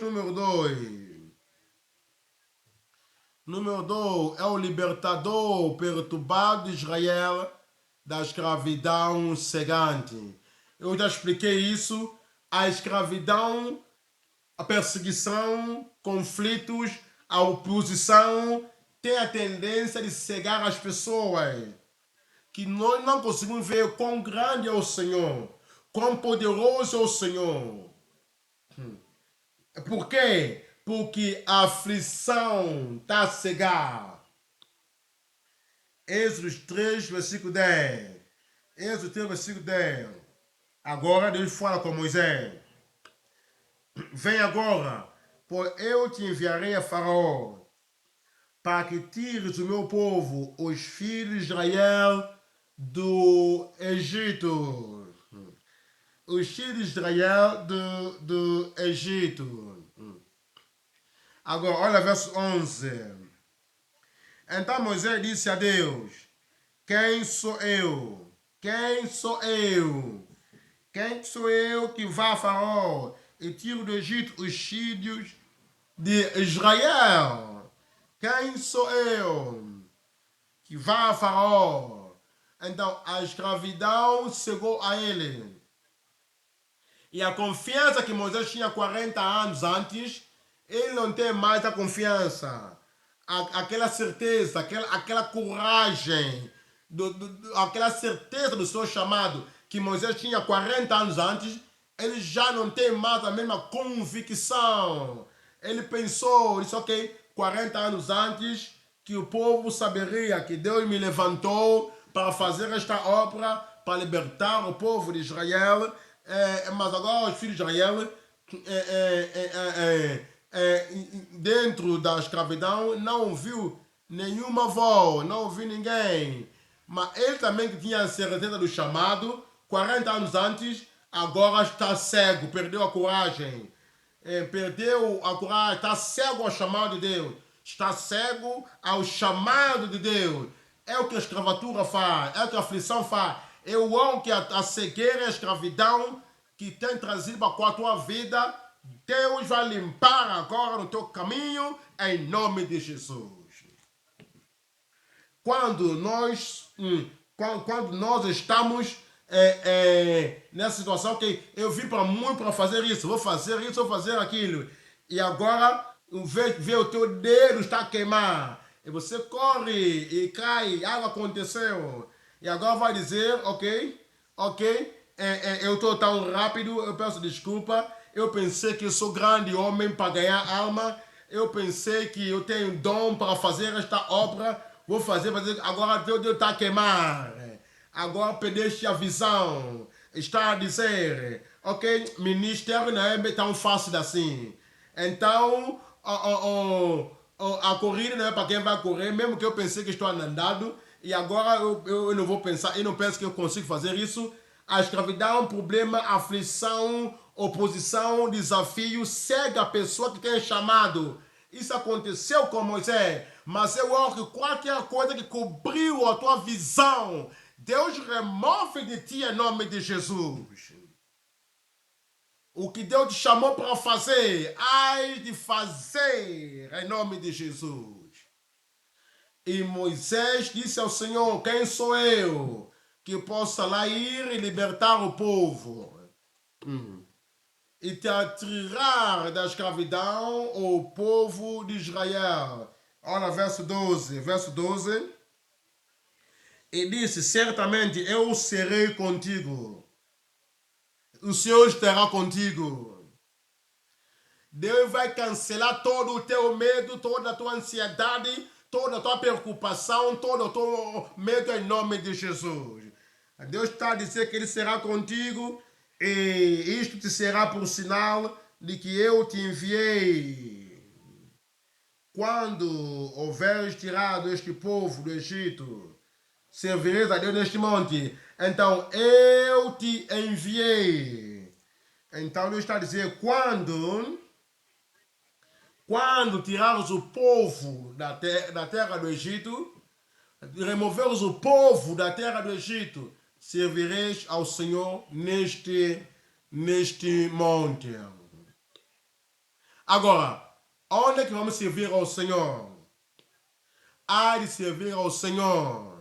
Número 2 é o libertador perturbado de Israel da escravidão cegante. Eu já expliquei isso. A escravidão, a perseguição, conflitos, a oposição tem a tendência de cegar as pessoas. Que nós não conseguimos ver quão grande é o Senhor, quão poderoso é o Senhor. Por quê? Porque a aflição está a cegar. Êxodo 3, versículo 10. Êxodo 3, versículo 10. Agora Deus fala com Moisés. Vem agora, pois eu te enviarei a Faraó, para que tires o meu povo, os filhos de Israel, do Egito. Os filhos de Israel do Egito. Agora, olha verso 11. Então Moisés disse a Deus, quem sou eu? Quem sou eu? Quem sou eu que vá a Faraó e tiro do Egito os filhos de Israel? Quem sou eu? que vá a Faraó. Então a escravidão chegou a ele. E a confiança que Moisés tinha 40 anos antes, ele não tem mais a confiança. Aquela certeza, aquela coragem, aquela certeza do seu chamado que Moisés tinha 40 anos antes, ele já não tem mais a mesma convicção. Ele pensou, disse, ok, 40 anos antes, que o povo saberia que Deus me levantou para fazer esta obra, para libertar o povo de Israel, mas agora os filhos de Israel, dentro da escravidão, não viu nenhuma voz, não viu ninguém. Mas ele também que tinha a certeza do chamado, 40 anos antes, agora está cego, perdeu a coragem. Perdeu a coragem, está cego ao chamado de Deus. Está cego ao chamado de Deus. É o que a escravatura faz, é o que a aflição faz. É o que a cegueira e a escravidão que tem trazido para a tua vida. Deus vai limpar agora no teu caminho, em nome de Jesus. Quando nós estamos nessa situação que eu vim para muito para fazer isso, vou fazer aquilo, e agora vê o teu dedo está a queimar, e você corre e cai, algo aconteceu, e agora vai dizer, ok, eu estou tão rápido, eu peço desculpa, eu pensei que eu sou grande homem para ganhar alma, eu pensei que eu tenho dom para fazer esta obra, vou fazer, agora teu Deus está a queimar, agora perdeste a visão, está a dizer, ok, ministério não é tão fácil assim, então a corrida não é para quem vai correr, mesmo que eu pensei que estou andando, e agora eu não vou pensar, eu não penso que eu consigo fazer isso. A escravidão, problema, aflição, oposição, desafio, cega a pessoa que tem chamado. Isso aconteceu com Moisés, mas eu acho que qualquer coisa que cobriu a tua visão, Deus remove de ti em nome de Jesus. O que Deus te chamou para fazer, ai de fazer em nome de Jesus. E Moisés disse ao Senhor, quem sou eu que possa lá ir e libertar o povo? E te tirar da escravidão o povo de Israel. Olha, verso 12. E disse, certamente eu serei contigo. O Senhor estará contigo. Deus vai cancelar todo o teu medo, toda a tua ansiedade, toda a tua preocupação, todo o teu medo em nome de Jesus. Deus está a dizer que Ele será contigo e isto te será por sinal de que eu te enviei. Quando houveres tirado este povo do Egito, servireis a Deus neste monte. Então eu te enviei. Então Deus está a dizer, quando tirares o povo da terra do Egito, removeres o povo da terra do Egito, servireis ao Senhor neste monte. Agora, onde é que vamos servir ao Senhor? Há de servir ao Senhor.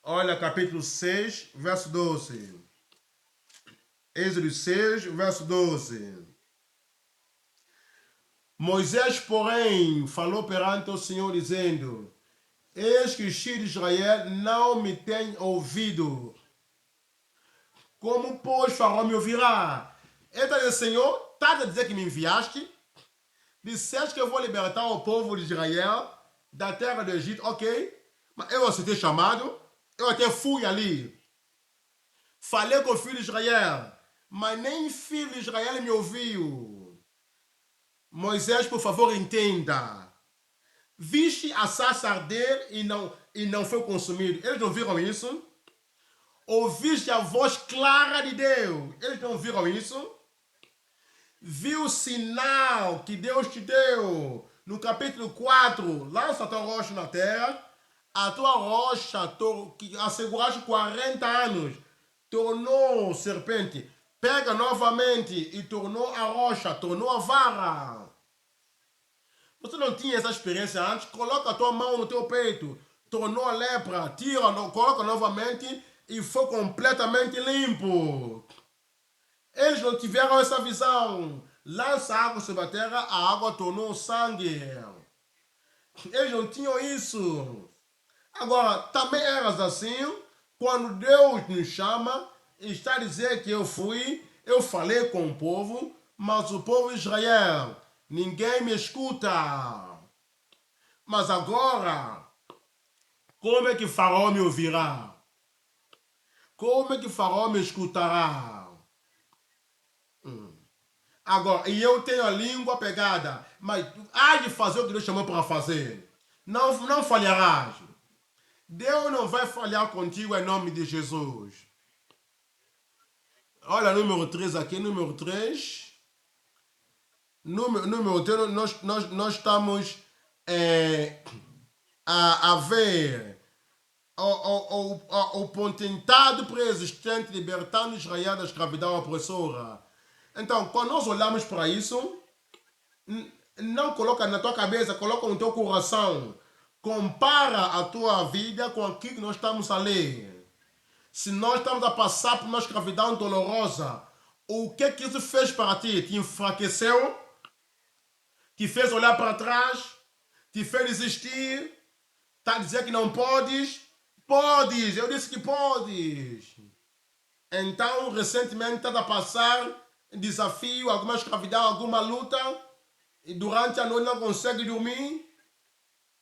Olha, capítulo 6, verso 12. Êxodo 6, verso 12. Moisés, porém, falou perante o Senhor, dizendo, eis que os filhos de Israel não me têm ouvido. Como, pois, Faraó me ouvirá? Ele está dizendo, Senhor, está a dizer que me enviaste? Disseste que eu vou libertar o povo de Israel da terra do Egito, ok? Mas eu aceitei chamado, eu até fui ali. Falei com o filho de Israel, mas nem filho de Israel me ouviu. Moisés, por favor, entenda. Viste a sarça arder e não foi consumido. Eles não viram isso? Ouviste a voz clara de Deus. Eles não viram isso? Viu o sinal que Deus te deu. No capítulo 4, lança a tua rocha na terra. A tua rocha, que asseguraste 40 anos, tornou serpente. Pega novamente e tornou a rocha, tornou a vara. Você não tinha essa experiência antes? Coloca a tua mão no teu peito, tornou a lepra, tira, coloca novamente e foi completamente limpo. Eles não tiveram essa visão. Lança água sobre a terra, a água tornou sangue. Eles não tinham isso. Agora, também eras assim, quando Deus nos chama, está a dizer que eu falei com o povo, mas o povo de Israel, ninguém me escuta. Mas agora, como é que Faraó me ouvirá? Como é que Faraó me escutará? Agora, e eu tenho a língua pegada, mas há de fazer o que Deus chamou para fazer. Não falharás. Deus não vai falhar contigo em nome de Jesus. Olha, número 3 aqui, número 3. Número 3, nós estamos a ver o potentado pré-existente libertando Israel da escravidão opressora. Então, quando nós olhamos para isso, não coloca na tua cabeça, coloca no teu coração. Compara a tua vida com aquilo que nós estamos a ler. Se nós estamos a passar por uma escravidão dolorosa, o que isso fez para ti? Te enfraqueceu? Te fez olhar para trás? Te fez desistir? Está a dizer que não podes? Podes, eu disse que podes. Então, recentemente, está a passar desafio, alguma escravidão, alguma luta, e durante a noite não consegue dormir,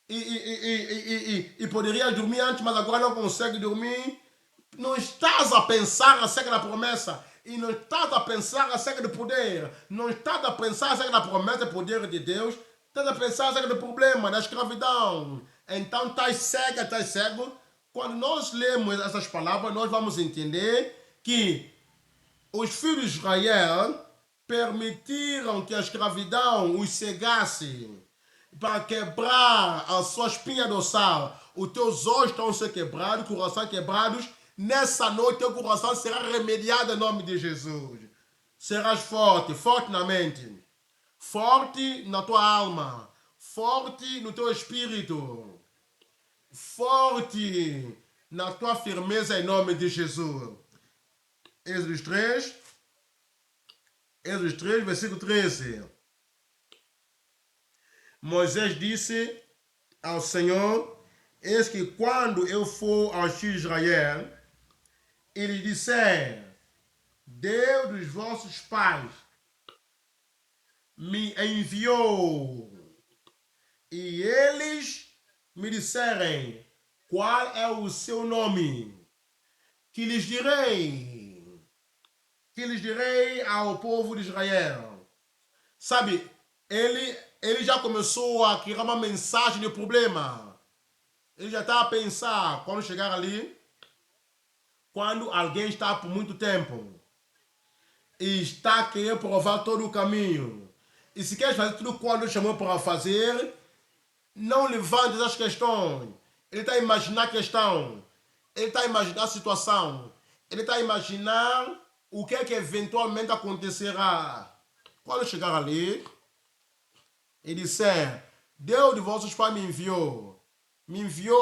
e poderia dormir antes, mas agora não consegue dormir. Não estás a pensar acerca da promessa, e não estás a pensar acerca do poder, não estás a pensar acerca da promessa e poder de Deus, estás a pensar acerca do problema, da escravidão. Então estás cega, estás cego. Quando nós lemos essas palavras, nós vamos entender que os filhos de Israel permitiram que a escravidão os cegasse para quebrar a sua espinha dorsal. Os teus olhos estão a ser quebrados, coração quebrados. Nessa noite, teu coração será remediado em nome de Jesus. Serás forte, forte na mente, forte na tua alma, forte no teu espírito, forte na tua firmeza em nome de Jesus. Êxodo 3, versículo 13. Moisés disse ao Senhor: eis que quando eu for aos filhos de Israel, ele disser: Deus dos vossos pais me enviou, e eles me disserem: qual é o seu nome? Que lhes direi ao povo de Israel. Sabe, ele já começou a criar uma mensagem de problema. Ele já está a pensar, quando chegar ali, quando alguém está por muito tempo e está a querer provar todo o caminho, e se quer fazer tudo quando ele chamou para fazer, não levante as questões. Ele está a imaginar a questão, ele está a imaginar a situação, ele está a imaginar o que é que eventualmente acontecerá. Quando chegar ali, ele disser: Deus de vossos pais me enviou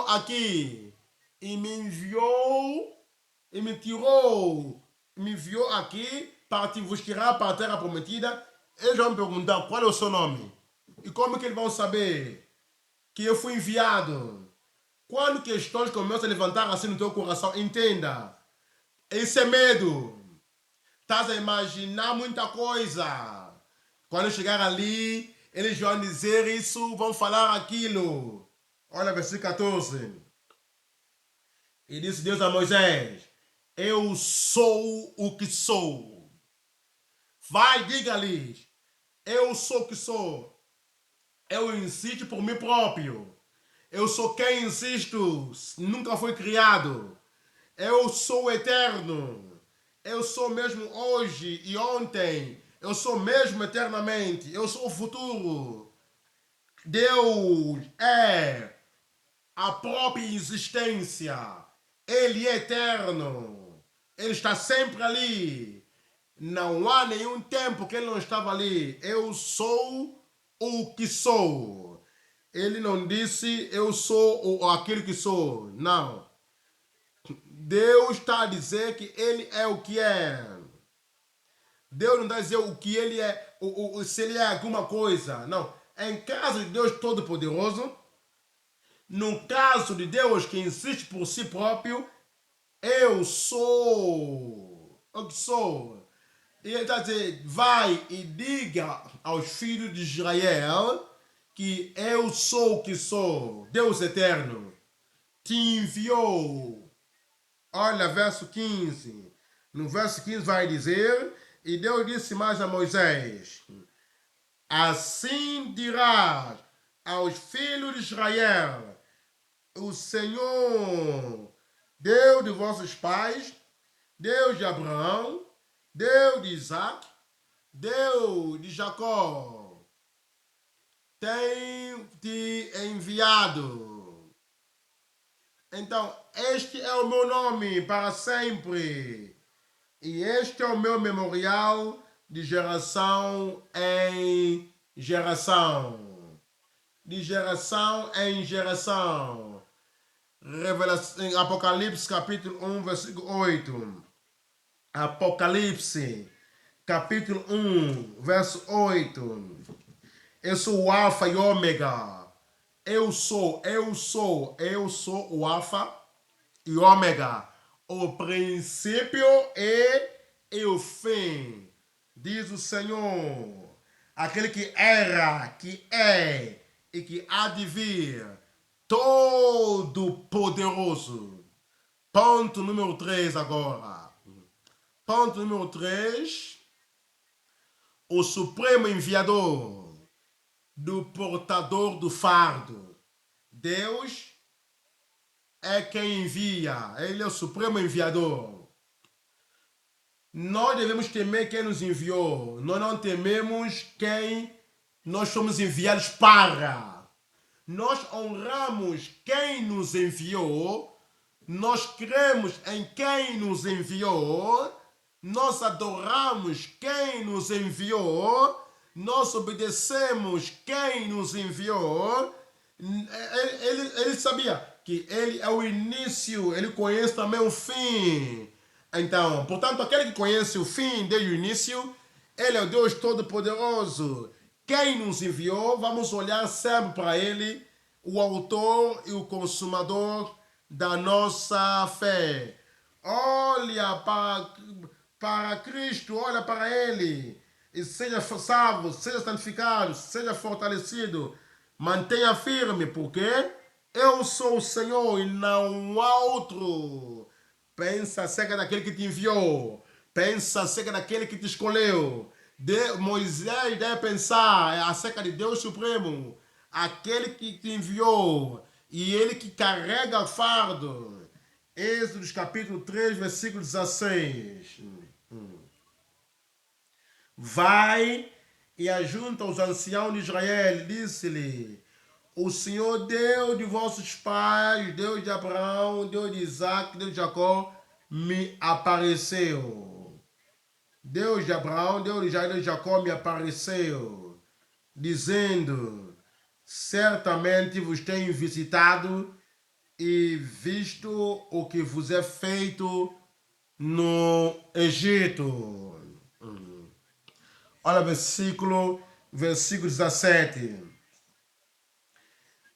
aqui, e me enviou, e me tirou, me enviou aqui para te vos tirar para a terra prometida. Eles vão me perguntar qual é o seu nome. E como que eles vão saber que eu fui enviado? Quando questões começam a levantar assim no teu coração, entenda, isso é medo. Estás a imaginar muita coisa. Quando chegar ali, eles vão dizer isso, vão falar aquilo. Olha versículo 14. E disse Deus a Moisés: eu sou o que sou. Vai, diga-lhes: eu sou o que sou. Eu insisto por mim próprio. Eu sou quem insisto, nunca foi criado. Eu sou o eterno. Eu sou mesmo hoje e ontem. Eu sou mesmo eternamente. Eu sou o futuro. Deus é a própria existência. Ele é eterno. Ele está sempre ali. Não há nenhum tempo que ele não estava ali. Eu sou o que sou. Ele não disse eu sou aquele que sou. Não. Deus está a dizer que ele é o que é. Deus não está a dizer o que ele é, se ele é alguma coisa. Não. Em caso de Deus Todo-Poderoso, no caso de Deus que insiste por si próprio, eu sou o que sou. E ele está a dizer, vai e diga aos filhos de Israel que eu sou o que sou, Deus eterno, te enviou. Olha, verso 15. No verso 15 vai dizer, e Deus disse mais a Moisés, assim dirás aos filhos de Israel, o Senhor, Deus de vossos pais, Deus de Abraão, Deus de Isaac, Deus de Jacó, tem te enviado. Então, este é o meu nome para sempre. E este é o meu memorial de geração em geração. De geração em geração. Revelação, Apocalipse capítulo 1, versículo 8. Apocalipse capítulo 1, verso 8. Eu sou o Alfa e Ômega. Eu sou o Alfa e Ômega, o princípio e o fim, diz o Senhor, aquele que era, que é e que há de vir, todo poderoso. Ponto número 3 agora. Ponto número 3, o supremo enviador do portador do fardo. Deus é quem envia, ele é o supremo enviador. Nós devemos temer quem nos enviou, nós não tememos quem nós somos enviados para. Nós honramos quem nos enviou, nós cremos em quem nos enviou, nós adoramos quem nos enviou, nós obedecemos quem nos enviou. Ele sabia que ele é o início, ele conhece também o fim. Então, portanto, aquele que conhece o fim desde o início, ele é o Deus Todo-Poderoso. Quem nos enviou, vamos olhar sempre para ele, o autor e o consumador da nossa fé. Olha para Cristo, olha para ele, e seja salvo, seja santificado, seja fortalecido, mantenha firme, porque eu sou o Senhor e não há outro. Pensa acerca daquele que te enviou, pensa acerca daquele que te escolheu. Moisés deve pensar acerca de Deus Supremo, aquele que te enviou e ele que carrega o fardo. Êxodo capítulo 3, versículo 16. Vai e ajunta os anciãos de Israel e disse-lhe, o Senhor Deus de vossos pais, Deus de Abraão, Deus de Isaac, Deus de Jacó, me apareceu. Deus de Abraão, Deus de Isaac, Deus de Jacó me apareceu, dizendo, certamente vos tenho visitado e visto o que vos é feito no Egito. Olha versículo 17.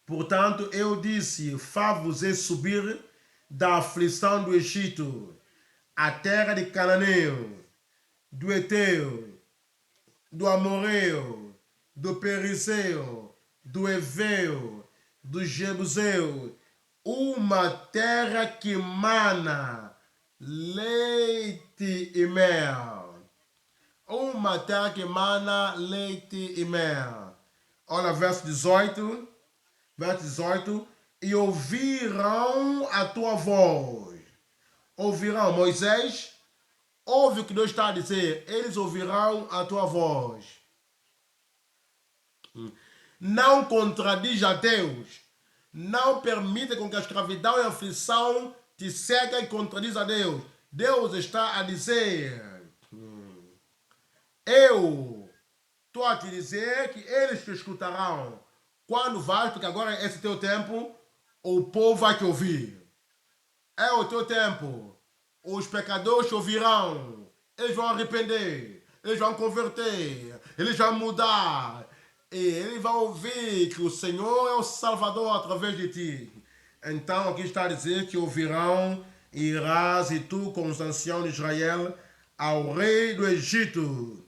Portanto, eu disse, fá-vos-ei subir da aflição do Egito, a terra de Cananeu, do Eteu, do Amoreu, do Perizeu, do Eveu, do Jebuseu, uma terra que mana leite e mel. Uma terra que mana leite e mel. Olha verso 18. Verso 18. E ouvirão a tua voz. Ouvirão, Moisés, ouve o que Deus está a dizer. Eles ouvirão a tua voz. Não contradiz a Deus. Não permita com que a escravidão e a aflição te cega e contradiz a Deus. Deus está a dizer, eu Estou a te dizer que eles te escutarão. Quando vais, porque agora esse teu tempo, o povo vai te ouvir. É o teu tempo. Os pecadores te ouvirão. Eles vão arrepender. Eles vão converter. Eles vão mudar. E eles vão ouvir que o Senhor é o Salvador através de ti. Então aqui está a dizer que ouvirão, irás e tu com os anciãos de Israel ao rei do Egito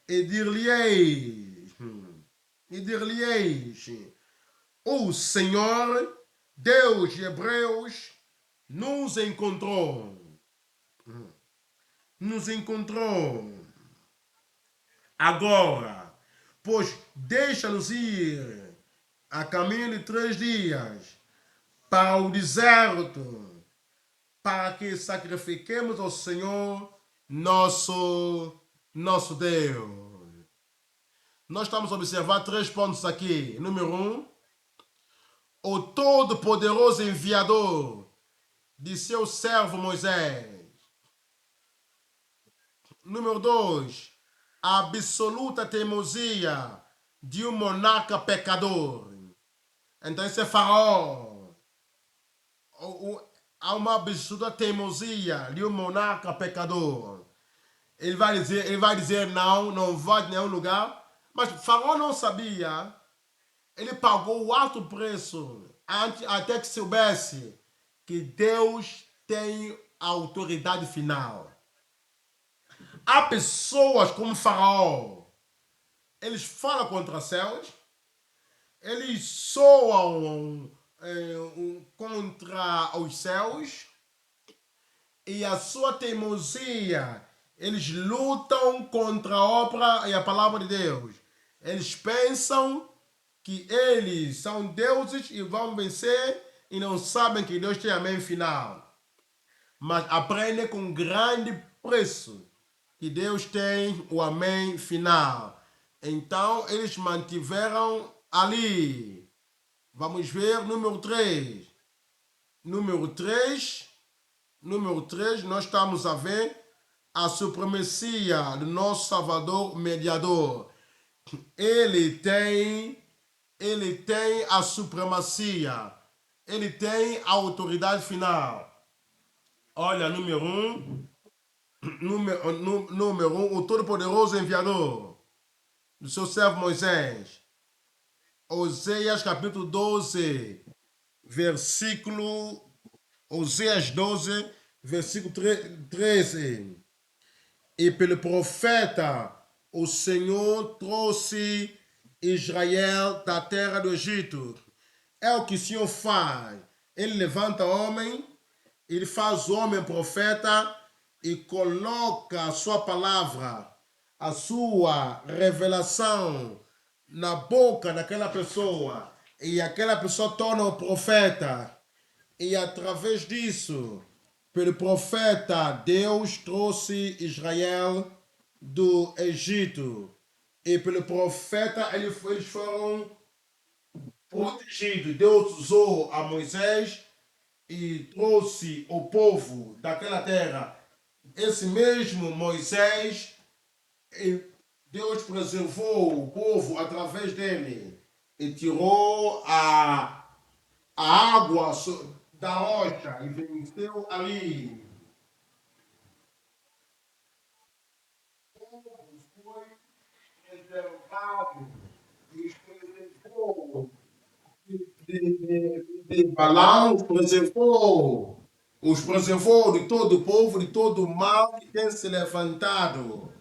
e dir-lhe-eis, o Senhor, Deus de Hebreus, nos encontrou. Nos encontrou. Agora, pois deixa-nos ir a caminho de 3 dias para o deserto, para que sacrifiquemos ao Senhor nosso Deus. Nós estamos a observar 3 pontos aqui. Número 1, o todo-poderoso enviador de seu servo Moisés. Número 2, a absoluta teimosia de um monarca pecador. Então esse é Faraó. Há uma absoluta teimosia de um monarca pecador. Ele vai dizer não, não vai de nenhum lugar. Mas Faraó não sabia. Ele pagou o alto preço até que soubesse que Deus tem a autoridade final. Há pessoas como Faraó. Eles falam contra céus. Eles soam contra os céus. E a sua teimosia, eles lutam contra a obra e a palavra de Deus. Eles pensam que eles são deuses e vão vencer e não sabem que Deus tem amém final. Mas aprendem com grande preço que Deus tem o amém final. Então eles mantiveram ali. Vamos ver número 3. Número 3, nós estamos a ver a supremacia do nosso Salvador mediador. Ele tem a supremacia. Ele tem a autoridade final. Olha, número 1, o todo-poderoso enviador do seu servo Moisés. Oséias capítulo 12, Oséias 12, versículo 13. E pelo profeta, o Senhor trouxe Israel da terra do Egito. É o que o Senhor faz. Ele levanta homem, ele faz homem profeta e coloca a sua palavra, a sua revelação na boca daquela pessoa. E aquela pessoa torna o profeta. E através disso, pelo profeta, Deus trouxe Israel do Egito. E pelo profeta, eles foram protegidos. Deus usou a Moisés e trouxe o povo daquela terra. Esse mesmo Moisés, Deus preservou o povo através dele e tirou a água da rocha e venceu ali. O povo foi preservado e preservou. Balaão os preservou de todo o povo, de todo o mal que tem se levantado.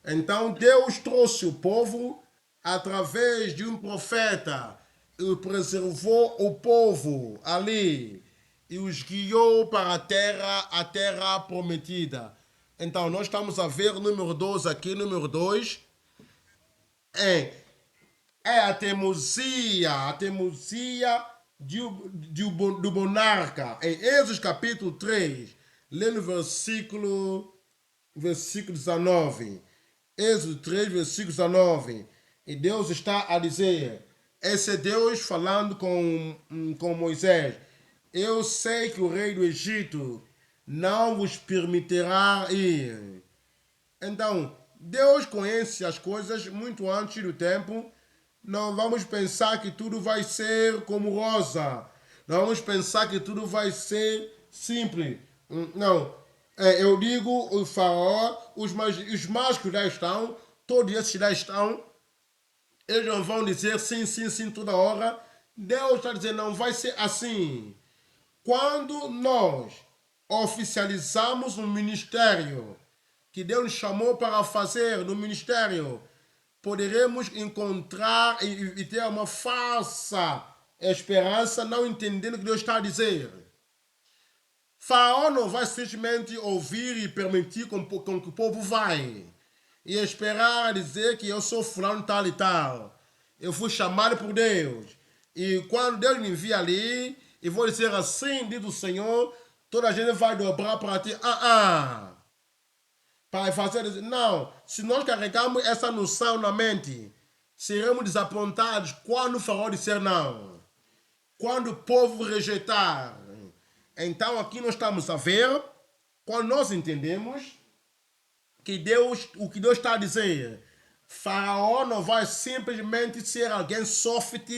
Então Deus trouxe o povo através de um profeta e preservou o povo ali e os guiou para a terra prometida. Então nós estamos a ver o número 2 aqui, número 2 é a teimosia do monarca. Em Êxodo capítulo 3, lê no versículo 19. Êxodo 3, versículo 19. E Deus está a dizer, esse é Deus falando com Moisés. Eu sei que o rei do Egito não vos permitirá ir. Então, Deus conhece as coisas muito antes do tempo. Não vamos pensar que tudo vai ser como rosa. Não vamos pensar que tudo vai ser simples. Não. Eu digo, o faraó, os mágicos já estão, todos esses já estão. Eles não vão dizer sim, sim, sim toda hora. Deus está dizendo, não vai ser assim. Quando nós oficializamos um ministério que Deus nos chamou para fazer no ministério, poderemos encontrar e ter uma falsa esperança, não entendendo o que Deus está a dizer. Faraó não vai simplesmente ouvir e permitir com que o povo vai e esperar dizer que eu sou fulano tal e tal. Eu fui chamado por Deus. E quando Deus me envia ali, e vou dizer assim, diz o Senhor, toda a gente vai dobrar para ti. Para fazer isso. Não, se nós carregamos essa noção na mente, seremos desapontados quando o faraó disser não. Quando o povo rejeitar. Então aqui nós estamos a ver, quando nós entendemos que Deus, o que Deus está a dizer, Faraó não vai simplesmente ser alguém soft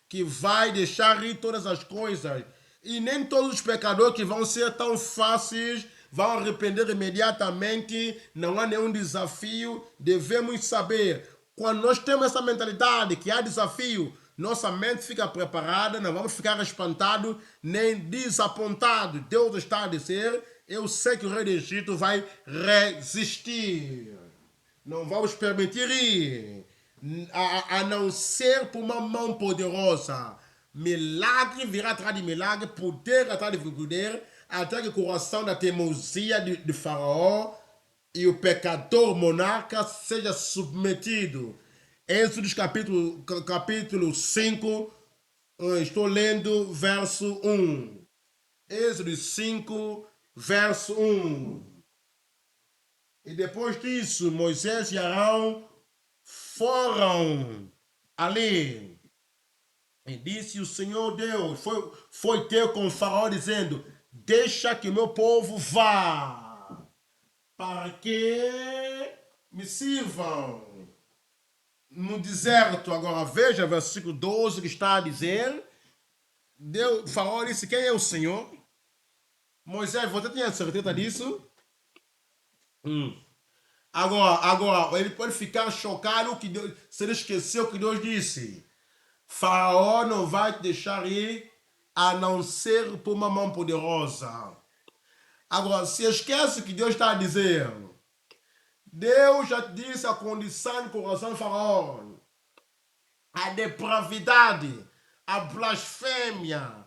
que vai deixar ir todas as coisas. E nem todos os pecadores que vão ser tão fáceis vão arrepender imediatamente. Não há nenhum desafio. Devemos saber, quando nós temos essa mentalidade que há desafio, nossa mente fica preparada, não vamos ficar espantados nem desapontados. Deus está a dizer, eu sei que o rei do Egito vai resistir. Não vamos permitir ir, a não ser por uma mão poderosa. Milagre virá atrás de milagre, poder atrás de poder, até que o coração da teimosia de Faraó e o pecador monarca seja submetido. Êxodo capítulo 5, estou lendo verso 1. Êxodo 5, verso 1. E depois disso, Moisés e Arão foram ali. E disse o Senhor Deus, foi ter com o faraó dizendo, deixa que meu povo vá, para que me sirvam no deserto. Agora veja versículo 12 que está a dizer, Deus, o faraó disse, quem é o Senhor? Moisés, você tinha certeza disso? Agora, ele pode ficar chocado que Deus, se ele esqueceu que Deus disse. Faraó não vai te deixar ir a não ser por uma mão poderosa. Agora, se esquece que Deus está dizendo, Deus já te disse a condição do coração de Faraó, a depravidade, a blasfêmia.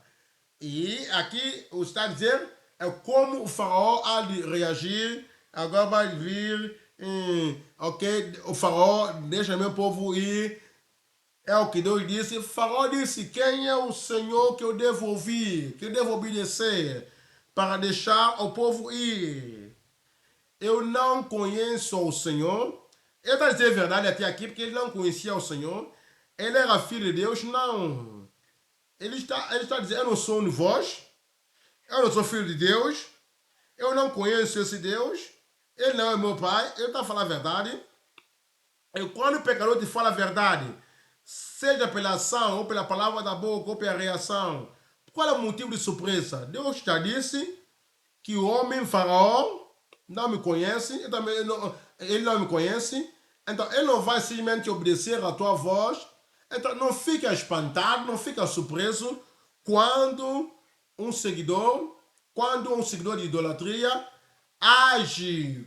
E aqui está dizendo, é como o Faraó há de reagir. Agora vai vir, ok, o Faraó deixa meu povo ir. É o que Deus disse. O Faraó disse, quem é o Senhor que eu devo ouvir, que eu devo obedecer para deixar o povo ir? Eu não conheço o Senhor. Ele está dizendo a verdade até aqui, porque ele não conhecia o Senhor. Ele era filho de Deus? Não. Ele está dizendo, eu não sou um de vós, eu não sou filho de Deus, eu não conheço esse Deus, ele não é meu pai, ele está falando a verdade. E quando o pecador te fala a verdade, seja pela ação, ou pela palavra da boca, ou pela reação, qual é o motivo de surpresa? Deus já disse que o homem faraó não me conhece, ele não me conhece, então ele não vai simplesmente obedecer a tua voz. Então não fica espantado, não fica surpreso quando um seguidor, de idolatria age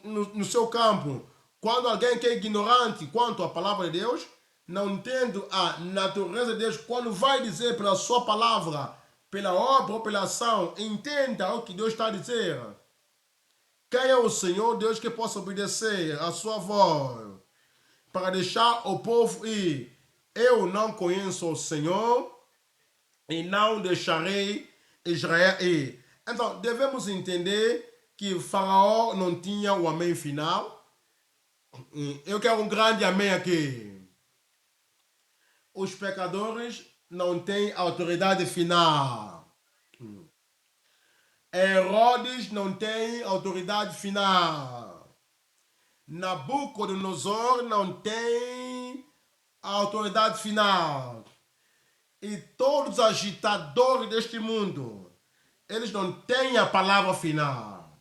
no seu campo, quando alguém que é ignorante quanto à palavra de Deus, não entende a natureza de Deus, quando vai dizer pela sua palavra, pela obra ou pela ação, entenda o que Deus está a dizer. Quem é o Senhor Deus que possa obedecer a sua voz para deixar o povo ir? Eu não conheço o Senhor e não deixarei Israel ir. Então, devemos entender que Faraó não tinha o amém final. Eu quero um grande amém aqui. Os pecadores não têm autoridade final. Herodes não tem autoridade final. Nabucodonosor não tem a autoridade final. E todos os agitadores deste mundo, eles não têm a palavra final.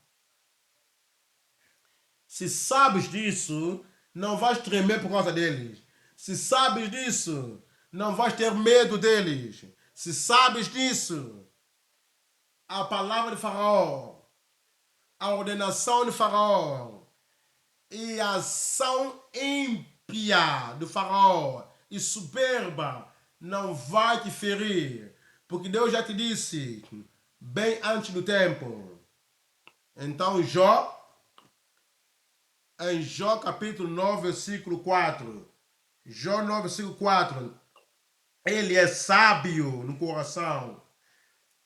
Se sabes disso, não vais tremer por causa deles. Se sabes disso, não vais ter medo deles. Se sabes disso, a palavra de Faraó, a ordenação de Faraó e a ação ímpia do Faraó e soberba não vai te ferir, porque Deus já te disse bem antes do tempo. Então em Jó capítulo 9, versículo 4, Jó 9, versículo 4, ele é sábio no coração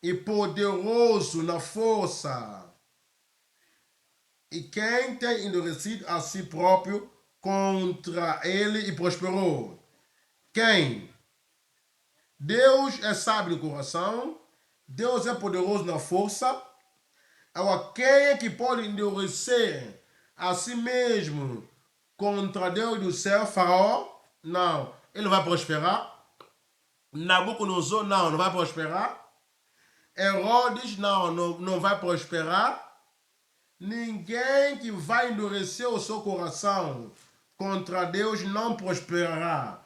e poderoso na força. E quem tem endurecido a si próprio contra ele e prosperou? Quem? Deus é sábio no coração, Deus é poderoso na força. Agora, quem é que pode endurecer a si mesmo contra Deus do céu? Faraó? Não, ele vai prosperar. Nabucodonosor? Não vai prosperar. Herodes? Não vai prosperar. Ninguém que vai endurecer o seu coração contra Deus não prosperará.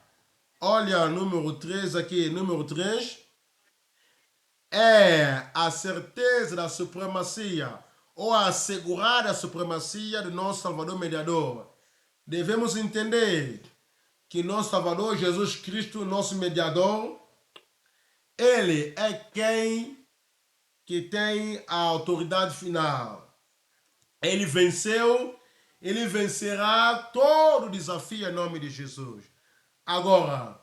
Olha, número 3 aqui. Número 3 é a certeza da supremacia ou a assegurada supremacia do nosso Salvador mediador. Devemos entender que nosso Salvador, Jesus Cristo, nosso mediador, ele é quem que tem a autoridade final. Ele venceu, ele vencerá todo desafio em nome de Jesus. Agora,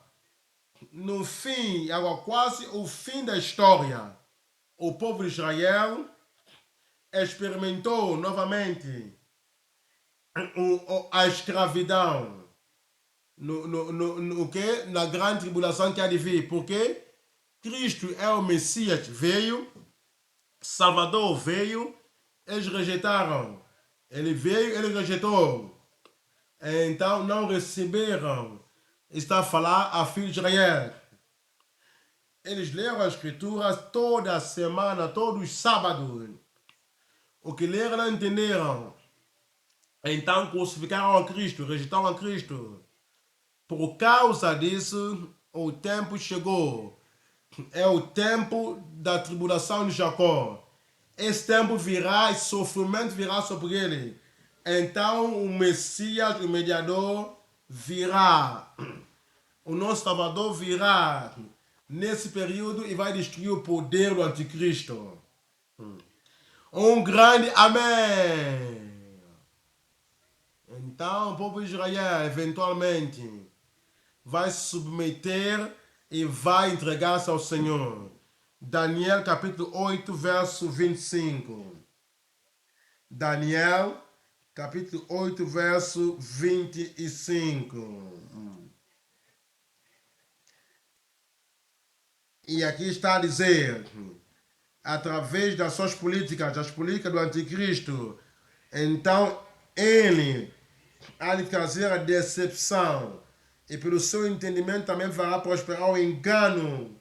no fim, agora quase o fim da história, o povo de Israel experimentou novamente a escravidão na grande tribulação que há de vir. Porque Cristo é o Messias, veio, Salvador veio, eles rejeitaram. Ele veio, ele rejeitou. Então não receberam. Está a falar a filho de Israel. Eles leram as escrituras toda semana, todos os sábados. O que leram não entenderam. Então crucificaram a Cristo, rejeitaram a Cristo. Por causa disso, o tempo chegou. É o tempo da tribulação de Jacó. Esse tempo virá e sofrimento virá sobre ele. Então o Messias, o mediador, virá. O nosso Salvador virá nesse período e vai destruir o poder do anticristo. Um grande amém. Então o povo de Israel eventualmente vai se submeter e vai entregar-se ao Senhor. Daniel capítulo 8, verso 25. Daniel capítulo 8, verso 25. E aqui está a dizer, através das suas políticas, das políticas do anticristo, então ele há de trazer a decepção e pelo seu entendimento também fará prosperar o engano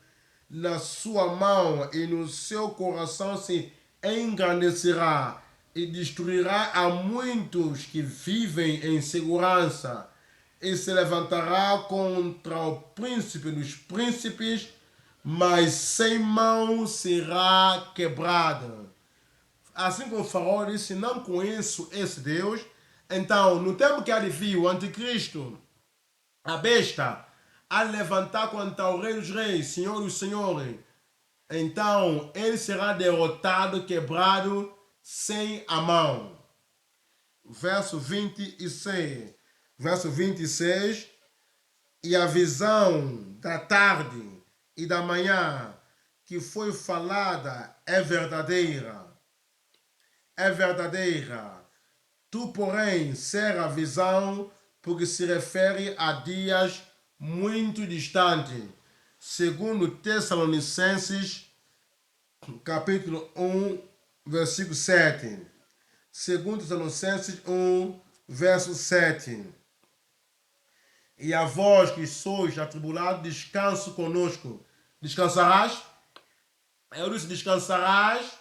na sua mão e no seu coração se engrandecerá e destruirá a muitos que vivem em segurança e se levantará contra o príncipe dos príncipes, mas sem mão será quebrada. Assim como o Faraó disse, não conheço esse Deus. Então, no tempo que há de vir o anticristo, a besta, a levantar contra o rei dos reis, senhor dos senhores, então ele será derrotado, quebrado, sem a mão. Verso 26. Verso 26. E a visão da tarde e da manhã que foi falada é verdadeira. É verdadeira. Tu, porém, será a visão, porque se refere a dias muito distantes. Segundo Tessalonicenses, capítulo 1, versículo 7. Segundo Tessalonicenses 1, verso 7. E a vós que sois atribulados, descanso conosco. Descansarás? Eu disse descansarás.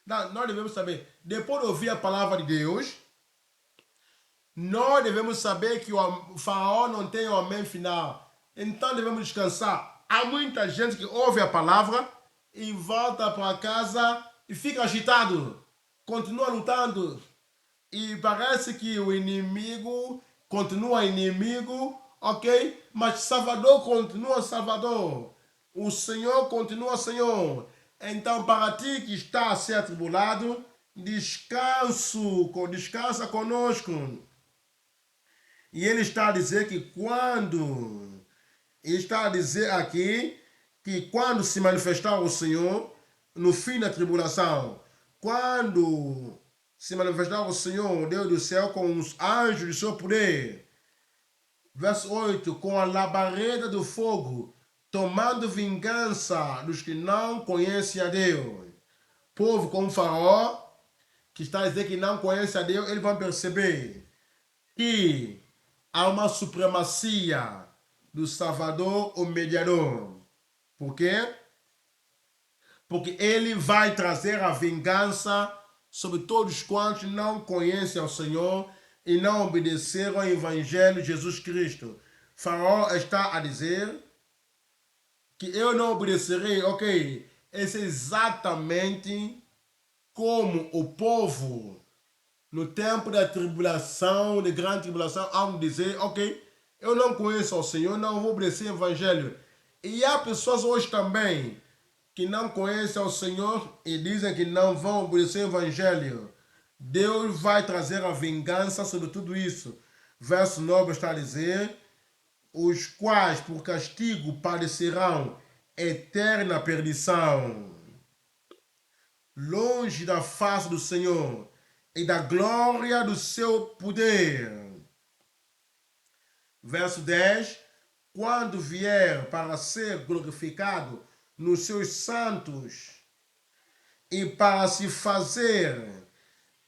Não, nós devemos saber, depois de ouvir a palavra de Deus, nós devemos saber que o faraó não tem o amém final. Então devemos descansar. Há muita gente que ouve a palavra e volta para casa e fica agitado. Continua lutando. E parece que o inimigo continua inimigo, ok? Mas Salvador continua Salvador. O Senhor continua Senhor. Então, para ti que está a ser atribulado, descansa conosco. E ele está a dizer que quando, ele está a dizer aqui, que quando se manifestar o Senhor, no fim da tribulação, quando se manifestar o Senhor, Deus do céu, com os anjos do seu poder. Verso 8, com a labareda do fogo, tomando vingança dos que não conhecem a Deus. Povo como Faraó, que está a dizer que não conhece a Deus, eles vão perceber que há uma supremacia do Salvador, o mediador. Por quê? Porque ele vai trazer a vingança sobre todos quantos não conhecem ao Senhor e não obedeceram ao Evangelho de Jesus Cristo. Faraó está a dizer que eu não obedecerei, ok? Esse é exatamente como o povo no tempo da tribulação, de grande tribulação, ao dizer, ok, eu não conheço ao Senhor, não vou obedecer ao Evangelho. E há pessoas hoje também que não conhecem ao Senhor e dizem que não vão obedecer o Evangelho. Deus vai trazer a vingança sobre tudo isso. Verso 9 está a dizer, os quais por castigo padecerão eterna perdição, longe da face do Senhor e da glória do seu poder. Verso 10, quando vier para ser glorificado nos seus santos e para se fazer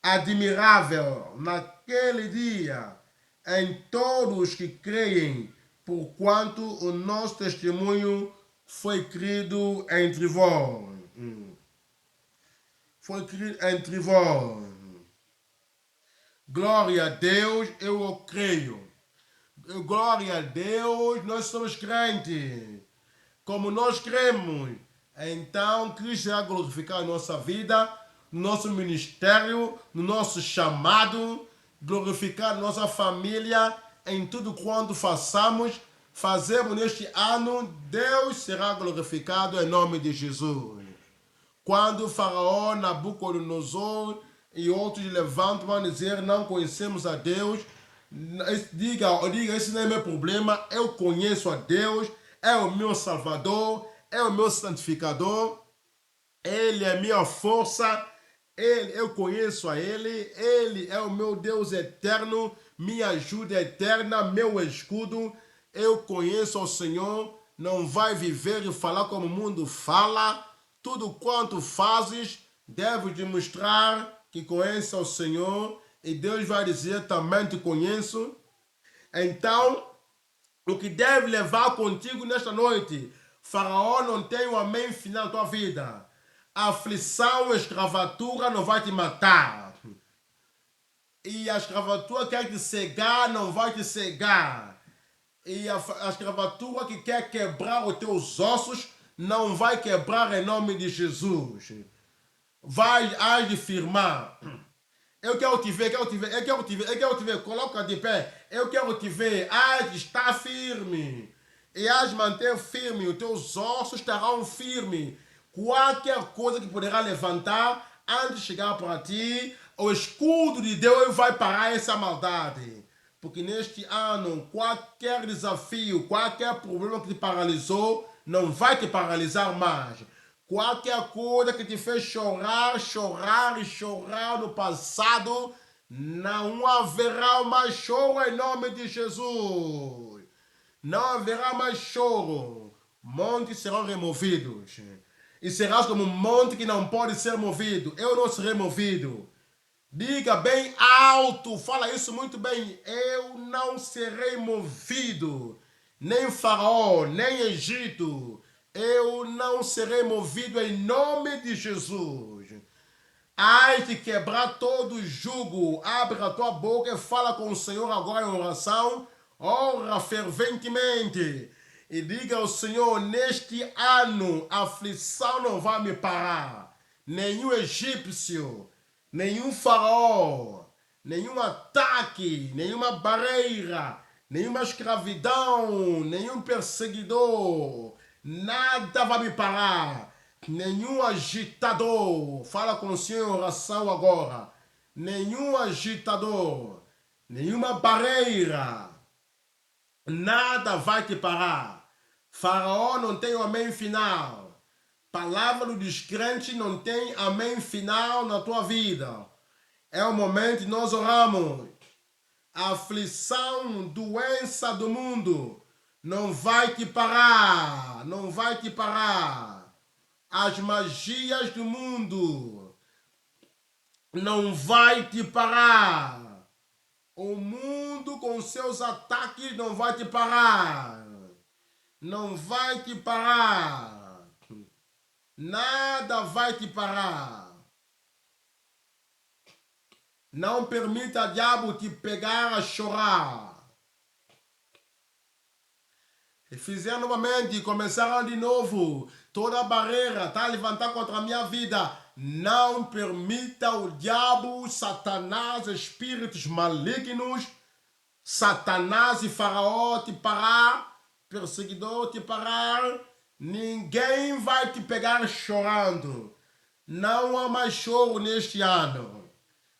admirável naquele dia em todos que creem, porquanto o nosso testemunho foi crido entre vós. Foi crido entre vós. Glória a Deus, eu o creio. Glória a Deus, nós somos crentes. Como nós cremos, então Cristo será glorificado em nossa vida, no nosso ministério, no nosso chamado, glorificado em nossa família, em tudo quanto fazemos neste ano, Deus será glorificado em nome de Jesus. Quando o faraó, Nabucodonosor e outros levantam para dizer não conhecemos a Deus, diga, esse não é meu problema, eu conheço a Deus, é o meu Salvador, é o meu santificador, Ele é minha força, eu conheço a Ele é o meu Deus eterno, minha ajuda eterna, meu escudo, eu conheço ao Senhor, não vai viver e falar como o mundo fala, tudo quanto fazes, deve demonstrar que conhece ao Senhor, e Deus vai dizer, também te conheço. Então, o que deve levar contigo nesta noite, Faraó não tem o amém final na tua vida. A aflição, a escravatura não vai te matar. E a escravatura que quer te cegar não vai te cegar. E a escravatura que quer quebrar os teus ossos não vai quebrar em nome de Jesus. Hás de firmar. Eu quero te ver, eu quero te ver, coloca de pé. Eu quero te ver, hás de estar firme. E hás de manter firme, os teus ossos estarão firmes. Qualquer coisa que poderá levantar antes de chegar para ti, o escudo de Deus vai parar essa maldade. Porque neste ano, qualquer desafio, qualquer problema que te paralisou, não vai te paralisar mais. Qualquer coisa que te fez chorar no passado, não haverá mais choro em nome de Jesus. Não haverá mais choro. Montes serão removidos. E serás como um monte que não pode ser movido. Eu não serei movido. Diga bem alto, fala isso muito bem. Eu não serei movido, nem Faraó, nem Egito. Eu não serei movido em nome de Jesus. Ai de quebrar todo jugo. Abre a tua boca e fala com o Senhor agora em oração. Ora ferventemente. E diga ao Senhor, neste ano a aflição não vai me parar. Nenhum egípcio, nenhum faraó, nenhum ataque, nenhuma barreira, nenhuma escravidão, nenhum perseguidor, nada vai me parar. Nenhum agitador, fala com o Senhor em oração agora. Nenhum agitador, nenhuma barreira, nada vai te parar. Faraó não tem o amém final. Palavra do descrente não tem amém final na tua vida. É o momento que nós oramos. A aflição, doença do mundo não vai te parar. Não vai te parar. As magias do mundo não vai te parar. O mundo com seus ataques não vai te parar. Não vai te parar. Nada vai te parar. Não permita o diabo te pegar a chorar. E fizeram novamente, começaram de novo. Toda a barreira está a levantar contra a minha vida. Não permita o diabo, Satanás, espíritos malignos, Satanás e Faraó te parar, perseguidor te parar. Ninguém vai te pegar chorando. Não há mais choro neste ano.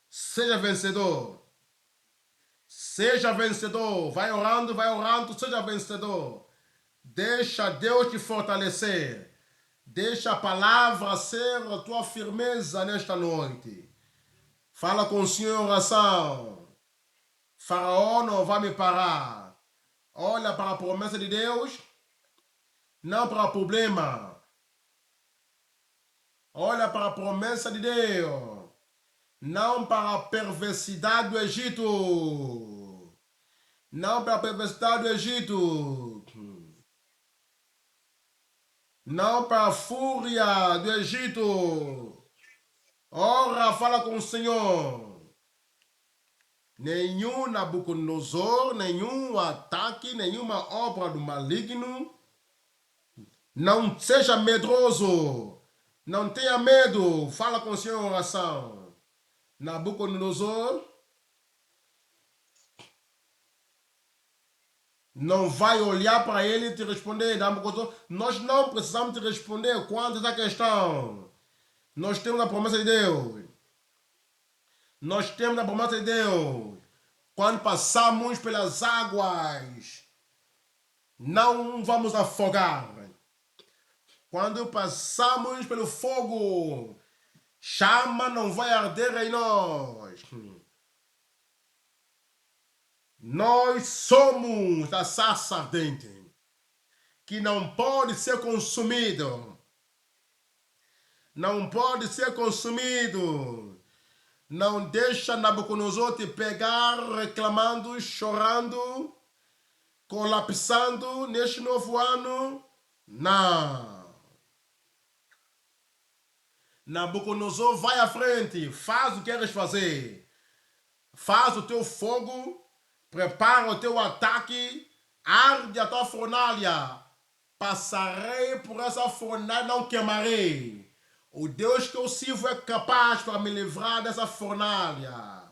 Seja vencedor. Seja vencedor. Vai orando, seja vencedor. Deixa Deus te fortalecer. Deixa a palavra ser a tua firmeza nesta noite. Fala com o Senhor em oração. Faraó não vai me parar. Olha para a promessa de Deus, não para o problema. Olha para a promessa de Deus, não para a perversidade do Egito. Não para a perversidade do Egito. Não para a fúria do Egito. Ora, fala com o Senhor. Nenhum Nabucodonosor, nenhum ataque, nenhuma obra do maligno. Não seja medroso. Não tenha medo. Fala com o Senhor em oração. Nabucodonosor não vai olhar para ele e te responder. Nós não precisamos te responder quanto essa questão. Nós temos a promessa de Deus. Nós temos a promessa de Deus. Quando passamos pelas águas, não vamos afogar. Quando passamos pelo fogo, chama não vai arder em nós. Nós somos a sarça ardente, que não pode ser consumido. Não pode ser consumido. Não deixa Nabucodonosor te pegar reclamando, chorando, colapsando neste novo ano. Não. Nabucodonosor, vai à frente, faz o que queres fazer. Faz o teu fogo, prepara o teu ataque, arde a tua fornalha. Passarei por essa fornalha, não queimarei. O Deus que eu sirvo é capaz para me livrar dessa fornalha.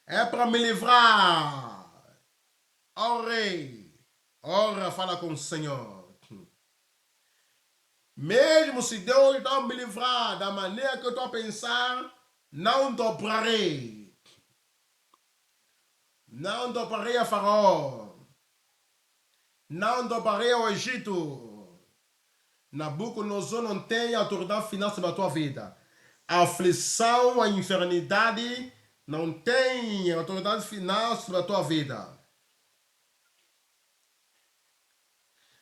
É para me livrar. Ó Rei, ora, fala com o Senhor. Mesmo se Deus não me livrar da maneira que eu estou a pensar, não dobrarei. Não dobrarei a Faraó. Não dobrarei ao Egito. Nabucodonosor não tem autoridade final sobre a tua vida. A aflição, a enfermidade não tem autoridade final sobre a tua vida.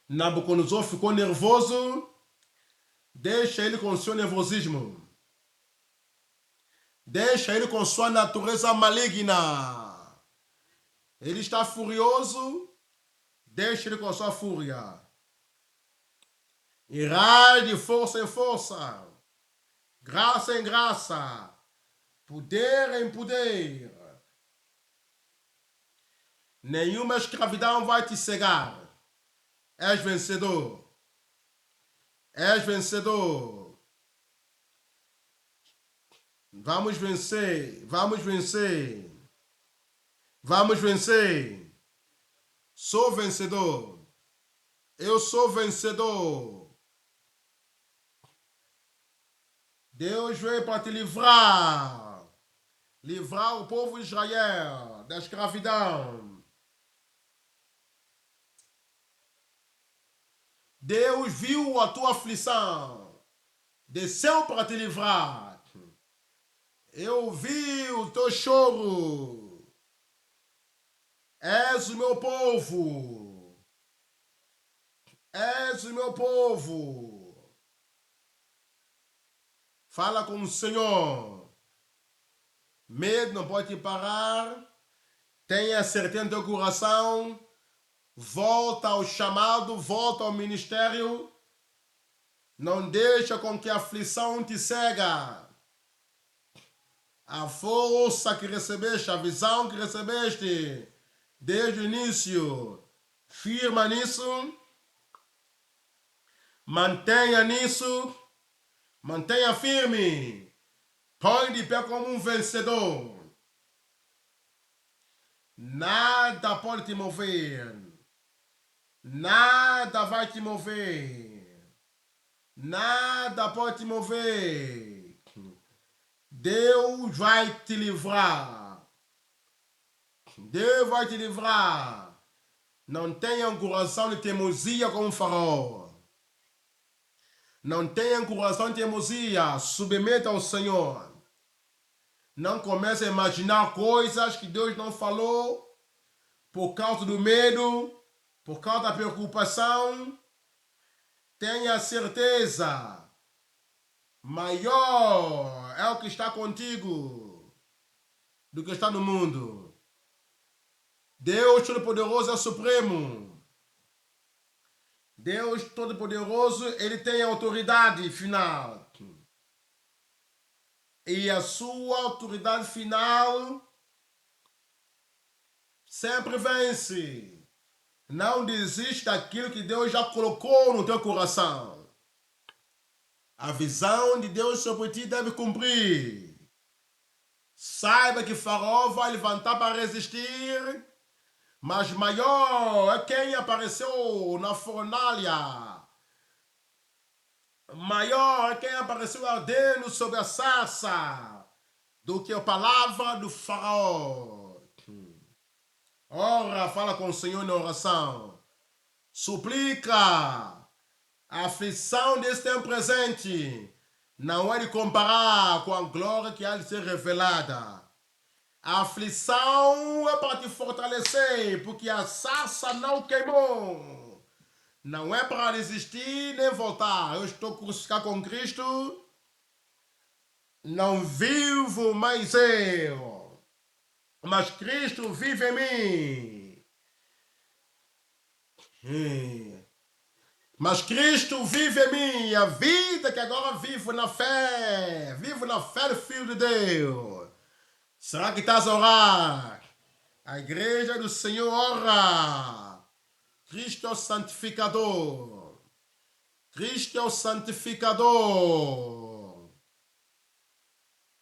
Nabucodonosor ficou nervoso. Deixa ele com o seu nervosismo. Deixa ele com sua natureza maligna. Ele está furioso. Deixa ele com sua fúria. Irá de força em força. Graça em graça. Poder em poder. Nenhuma escravidão vai te cegar. És vencedor. És vencedor. Vamos vencer. Vamos vencer. Vamos vencer. Sou vencedor. Eu sou vencedor. Deus veio para te livrar. Livrar o povo de Israel da escravidão. Deus viu a tua aflição. Desceu para te livrar. Eu vi o teu choro. És o meu povo. És o meu povo. Fala com o Senhor. Medo não pode te parar. Tenha certeza no teu coração. Volta ao chamado, volta ao ministério. Não deixa com que a aflição te cega. A força que recebeste, a visão que recebeste desde o início, firma nisso. Mantenha nisso. Mantenha firme. Põe de pé como um vencedor. Nada pode te mover. Nada vai te mover. Nada pode te mover. Deus vai te livrar. Deus vai te livrar. Não tenha um coração de teimosia como o faraó. Não tenha um coração de teimosia. Submeta ao Senhor. Não comece a imaginar coisas que Deus não falou por causa do medo, por causa da preocupação. Tenha certeza. Maior é o que está contigo do que está no mundo. Deus Todo-Poderoso é Supremo. Deus Todo-Poderoso, Ele tem autoridade final. E a sua autoridade final sempre vence. Não desiste daquilo que Deus já colocou no teu coração. A visão de Deus sobre ti deve cumprir. Saiba que Faraó vai levantar para resistir, mas maior é quem apareceu na fornalha. Maior é quem apareceu ardendo sobre a sarça do que a palavra do Faraó. Ora, fala com o Senhor na oração. Suplica. A aflição desse tempo presente não é de comparar com a glória que há de ser revelada. A aflição é para te fortalecer, porque a sarça não queimou. Não é para resistir nem voltar. Eu estou crucificado com Cristo. Não vivo mais eu, mas Cristo vive em mim. Mas Cristo vive em mim, a vida que agora vivo na fé do Filho de Deus. Será que estás a orar? A igreja do Senhor ora. Cristo é o santificador. Cristo é o santificador.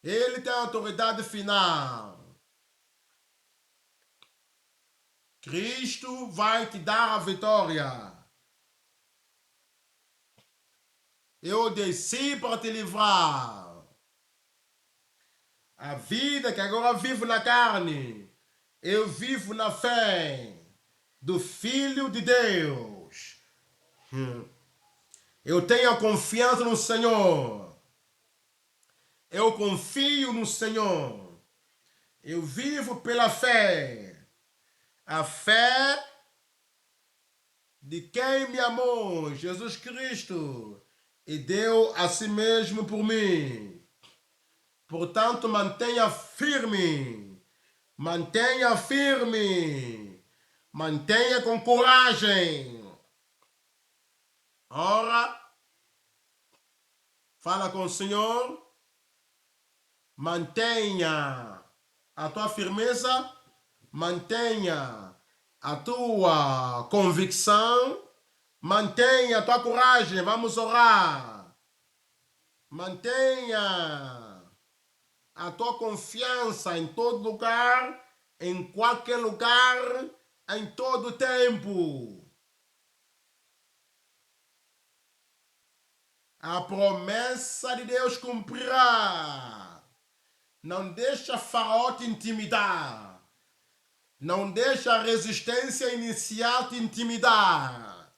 Ele tem a autoridade final. Cristo vai te dar a vitória. Eu desci para te livrar. A vida que agora vivo na carne, eu vivo na fé do Filho de Deus. Eu tenho a confiança no Senhor. Eu confio no Senhor. Eu vivo pela fé. A fé de quem me amou, Jesus Cristo, e deu a si mesmo por mim. Portanto, mantenha firme. Mantenha firme. Mantenha com coragem. Ora, fala com o Senhor. Mantenha a tua firmeza. Mantenha a tua convicção. Mantenha a tua coragem. Vamos orar. Mantenha a tua confiança em todo lugar, em qualquer lugar, em todo tempo. A promessa de Deus cumprirá. Não deixa Faraó te intimidar. Não deixa a resistência inicial te intimidar.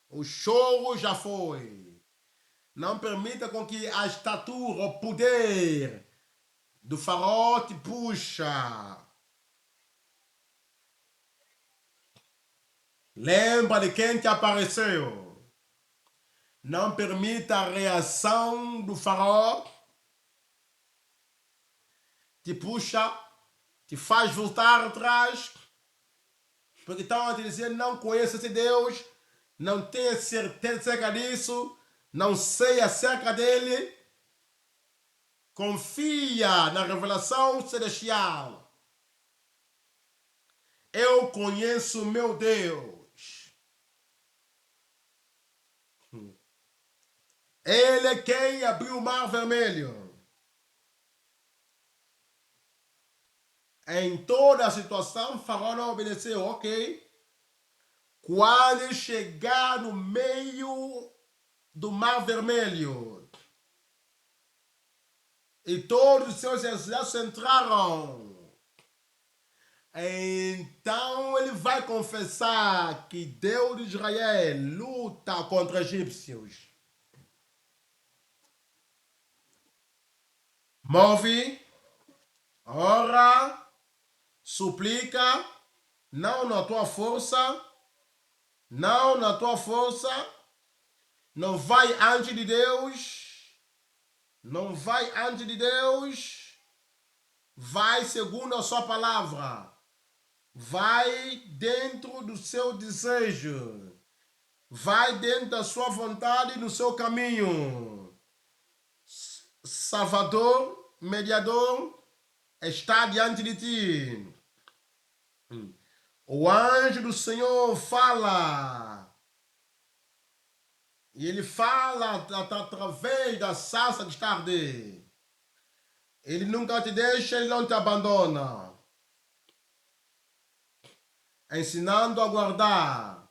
O choro já foi. Não permita com que a estatura, o poder do Faraó te puxa. Lembra de quem te apareceu. Não permita a reação do Faraó te puxa, te faz voltar atrás, porque estão a te dizer, não conheço esse Deus, não tenho certeza acerca disso, não sei acerca dele. Confia na revelação celestial. Eu conheço meu Deus. Ele é quem abriu o mar vermelho. Em toda a situação, Faraó não obedeceu, ok? Quando ele chegar no meio do mar vermelho e todos os seus exércitos entraram, então ele vai confessar que Deus de Israel luta contra egípcios. Move, ora, suplica, não na tua força, não na tua força, não vai antes de Deus, não vai antes de Deus, vai segundo a sua palavra, vai dentro do seu desejo, vai dentro da sua vontade, no seu caminho. Salvador, mediador, está diante de ti. O anjo do Senhor fala. E ele fala através da sarça que está a arder. Ele nunca te deixa, ele não te abandona. Ensinando a guardar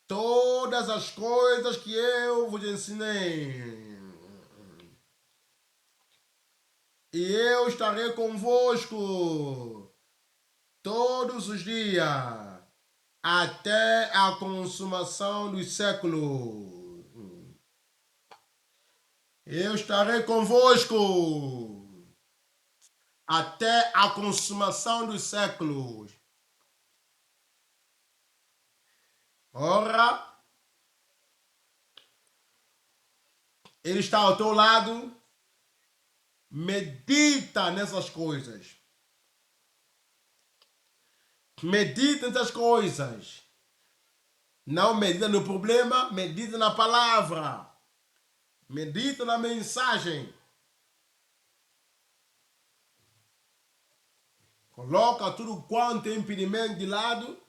todas as coisas que eu vos ensinei. E eu estarei convosco todos os dias, até a consumação dos séculos. Eu estarei convosco até a consumação dos séculos. Ora, ele está ao teu lado. Medita nessas coisas. Medita nessas coisas. Não medita no problema, medita na palavra. Medita na mensagem. Coloca tudo quanto é impedimento de lado.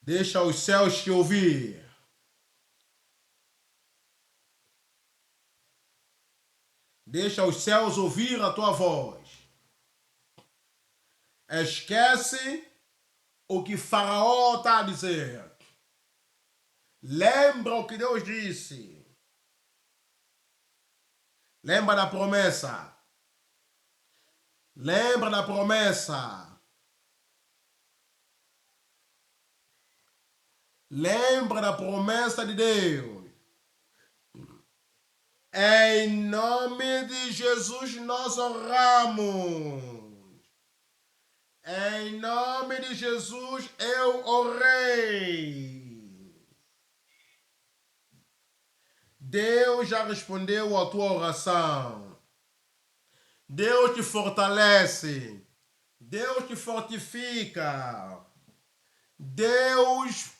Deixa os céus te ouvir. Deixa os céus ouvir a tua voz. Esquece o que Faraó está a dizer. Lembra o que Deus disse. Lembra da promessa. Lembra da promessa. Lembra da promessa de Deus. Em nome de Jesus nós oramos. Em nome de Jesus eu orei. Deus já respondeu à tua oração. Deus te fortalece. Deus te fortifica. Deus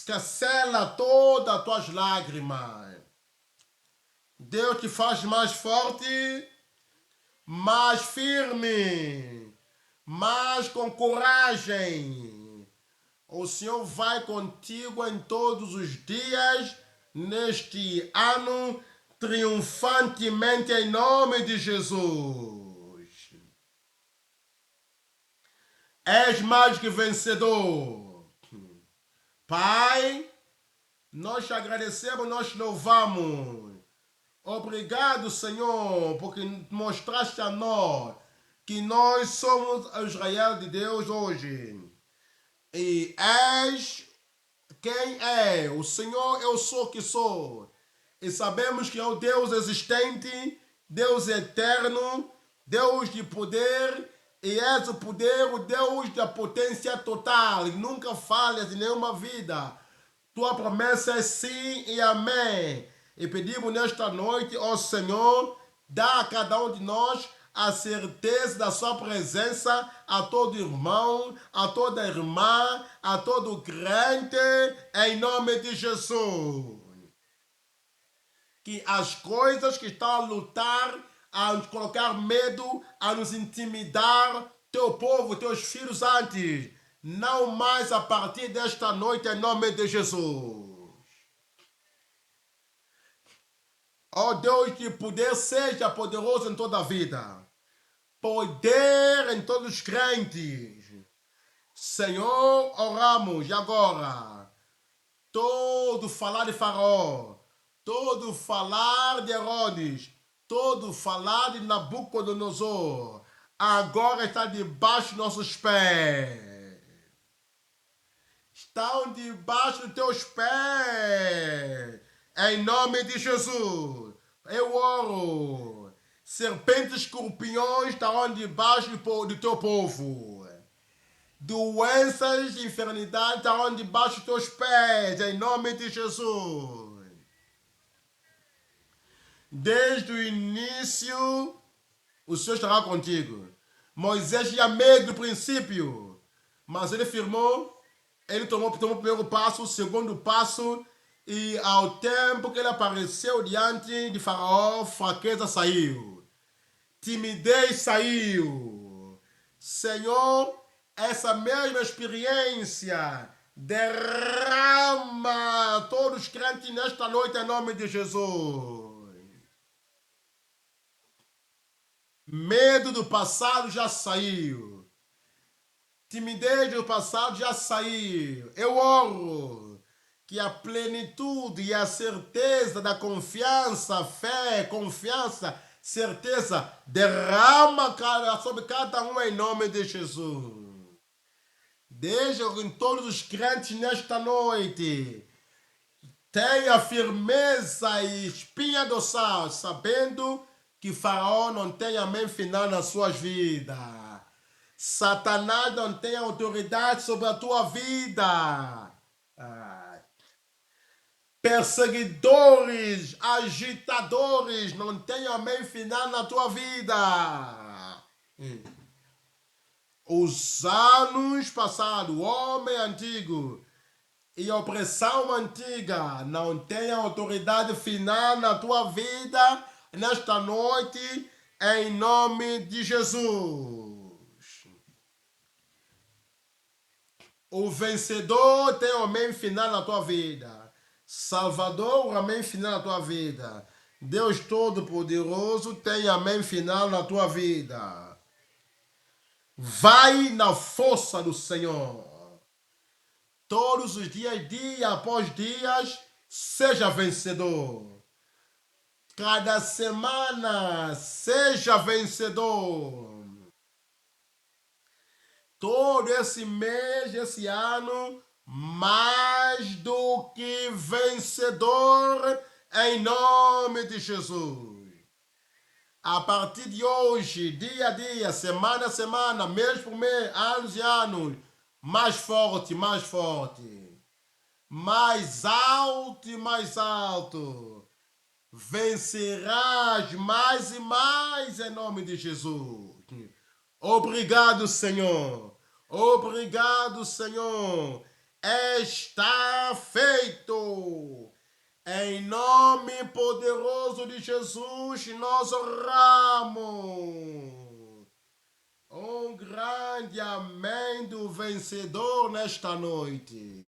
cancela todas as tuas lágrimas. Deus te faz mais forte, mais firme, mais com coragem. O Senhor vai contigo em todos os dias, neste ano, triunfantemente em nome de Jesus. És mais que vencedor. Pai, nós te agradecemos, nós te louvamos. Obrigado, Senhor, porque mostraste a nós que nós somos o Israel de Deus hoje. E és quem é. O Senhor, eu sou que sou. E sabemos que é o Deus existente, Deus eterno, Deus de poder, e és o poder, o Deus da potência total. E nunca falhas em nenhuma vida. Tua promessa é sim e amém. E pedimos nesta noite, ó Senhor, dá a cada um de nós a certeza da sua presença, a todo irmão, a toda irmã, a todo crente, em nome de Jesus. Que as coisas que estão a lutar, a nos colocar medo, a nos intimidar, teu povo, teus filhos antes, não mais a partir desta noite, em nome de Jesus. Ó Deus, que poder seja poderoso em toda a vida. Poder em todos os crentes. Senhor, oramos. E agora, todo falar de Faraó, todo falar de Herodes, todo falar de Nabucodonosor, agora está debaixo de nossos pés. Estão debaixo dos teus pés. Em nome de Jesus, eu oro. Serpentes e escorpiões estarão debaixo do teu povo. Doenças e enfermidades estarão debaixo dos teus pés. Em nome de Jesus. Desde o início, o Senhor estará contigo. Moisés tinha medo do princípio, mas ele firmou, ele tomou o primeiro passo, o segundo passo. E ao tempo que ele apareceu diante de Faraó, fraqueza saiu, timidez saiu. Senhor, essa mesma experiência derrama a todos os crentes nesta noite em nome de Jesus. Medo do passado já saiu. Timidez do passado já saiu. Eu oro que a plenitude e a certeza da confiança, fé, confiança, certeza, derrama sobre cada um em nome de Jesus. Deixa em todos os crentes nesta noite tenha firmeza e espinha dorsal, sabendo que Faraó não tem amém final nas suas vidas. Satanás não tem autoridade sobre a tua vida. Perseguidores, agitadores, não tem amém final na tua vida. Os anos passados, o homem antigo e a opressão antiga não tem autoridade final na tua vida nesta noite, em nome de Jesus. O vencedor tem o amém final na tua vida. Salvador, o amém final na tua vida. Deus Todo-Poderoso tem amém final na tua vida. Vai na força do Senhor. Todos os dias, dia após dias, seja vencedor. Cada semana, seja vencedor. Todo esse mês, esse ano, mais do que vencedor, em nome de Jesus. A partir de hoje, dia a dia, semana a semana, mês por mês, anos e anos, mais forte, mais forte, mais alto e mais alto. vencerás mais e mais em nome de Jesus. Obrigado, Senhor. Obrigado, Senhor. Está feito. Em nome poderoso de Jesus, nós oramos. Um grande amém do vencedor nesta noite.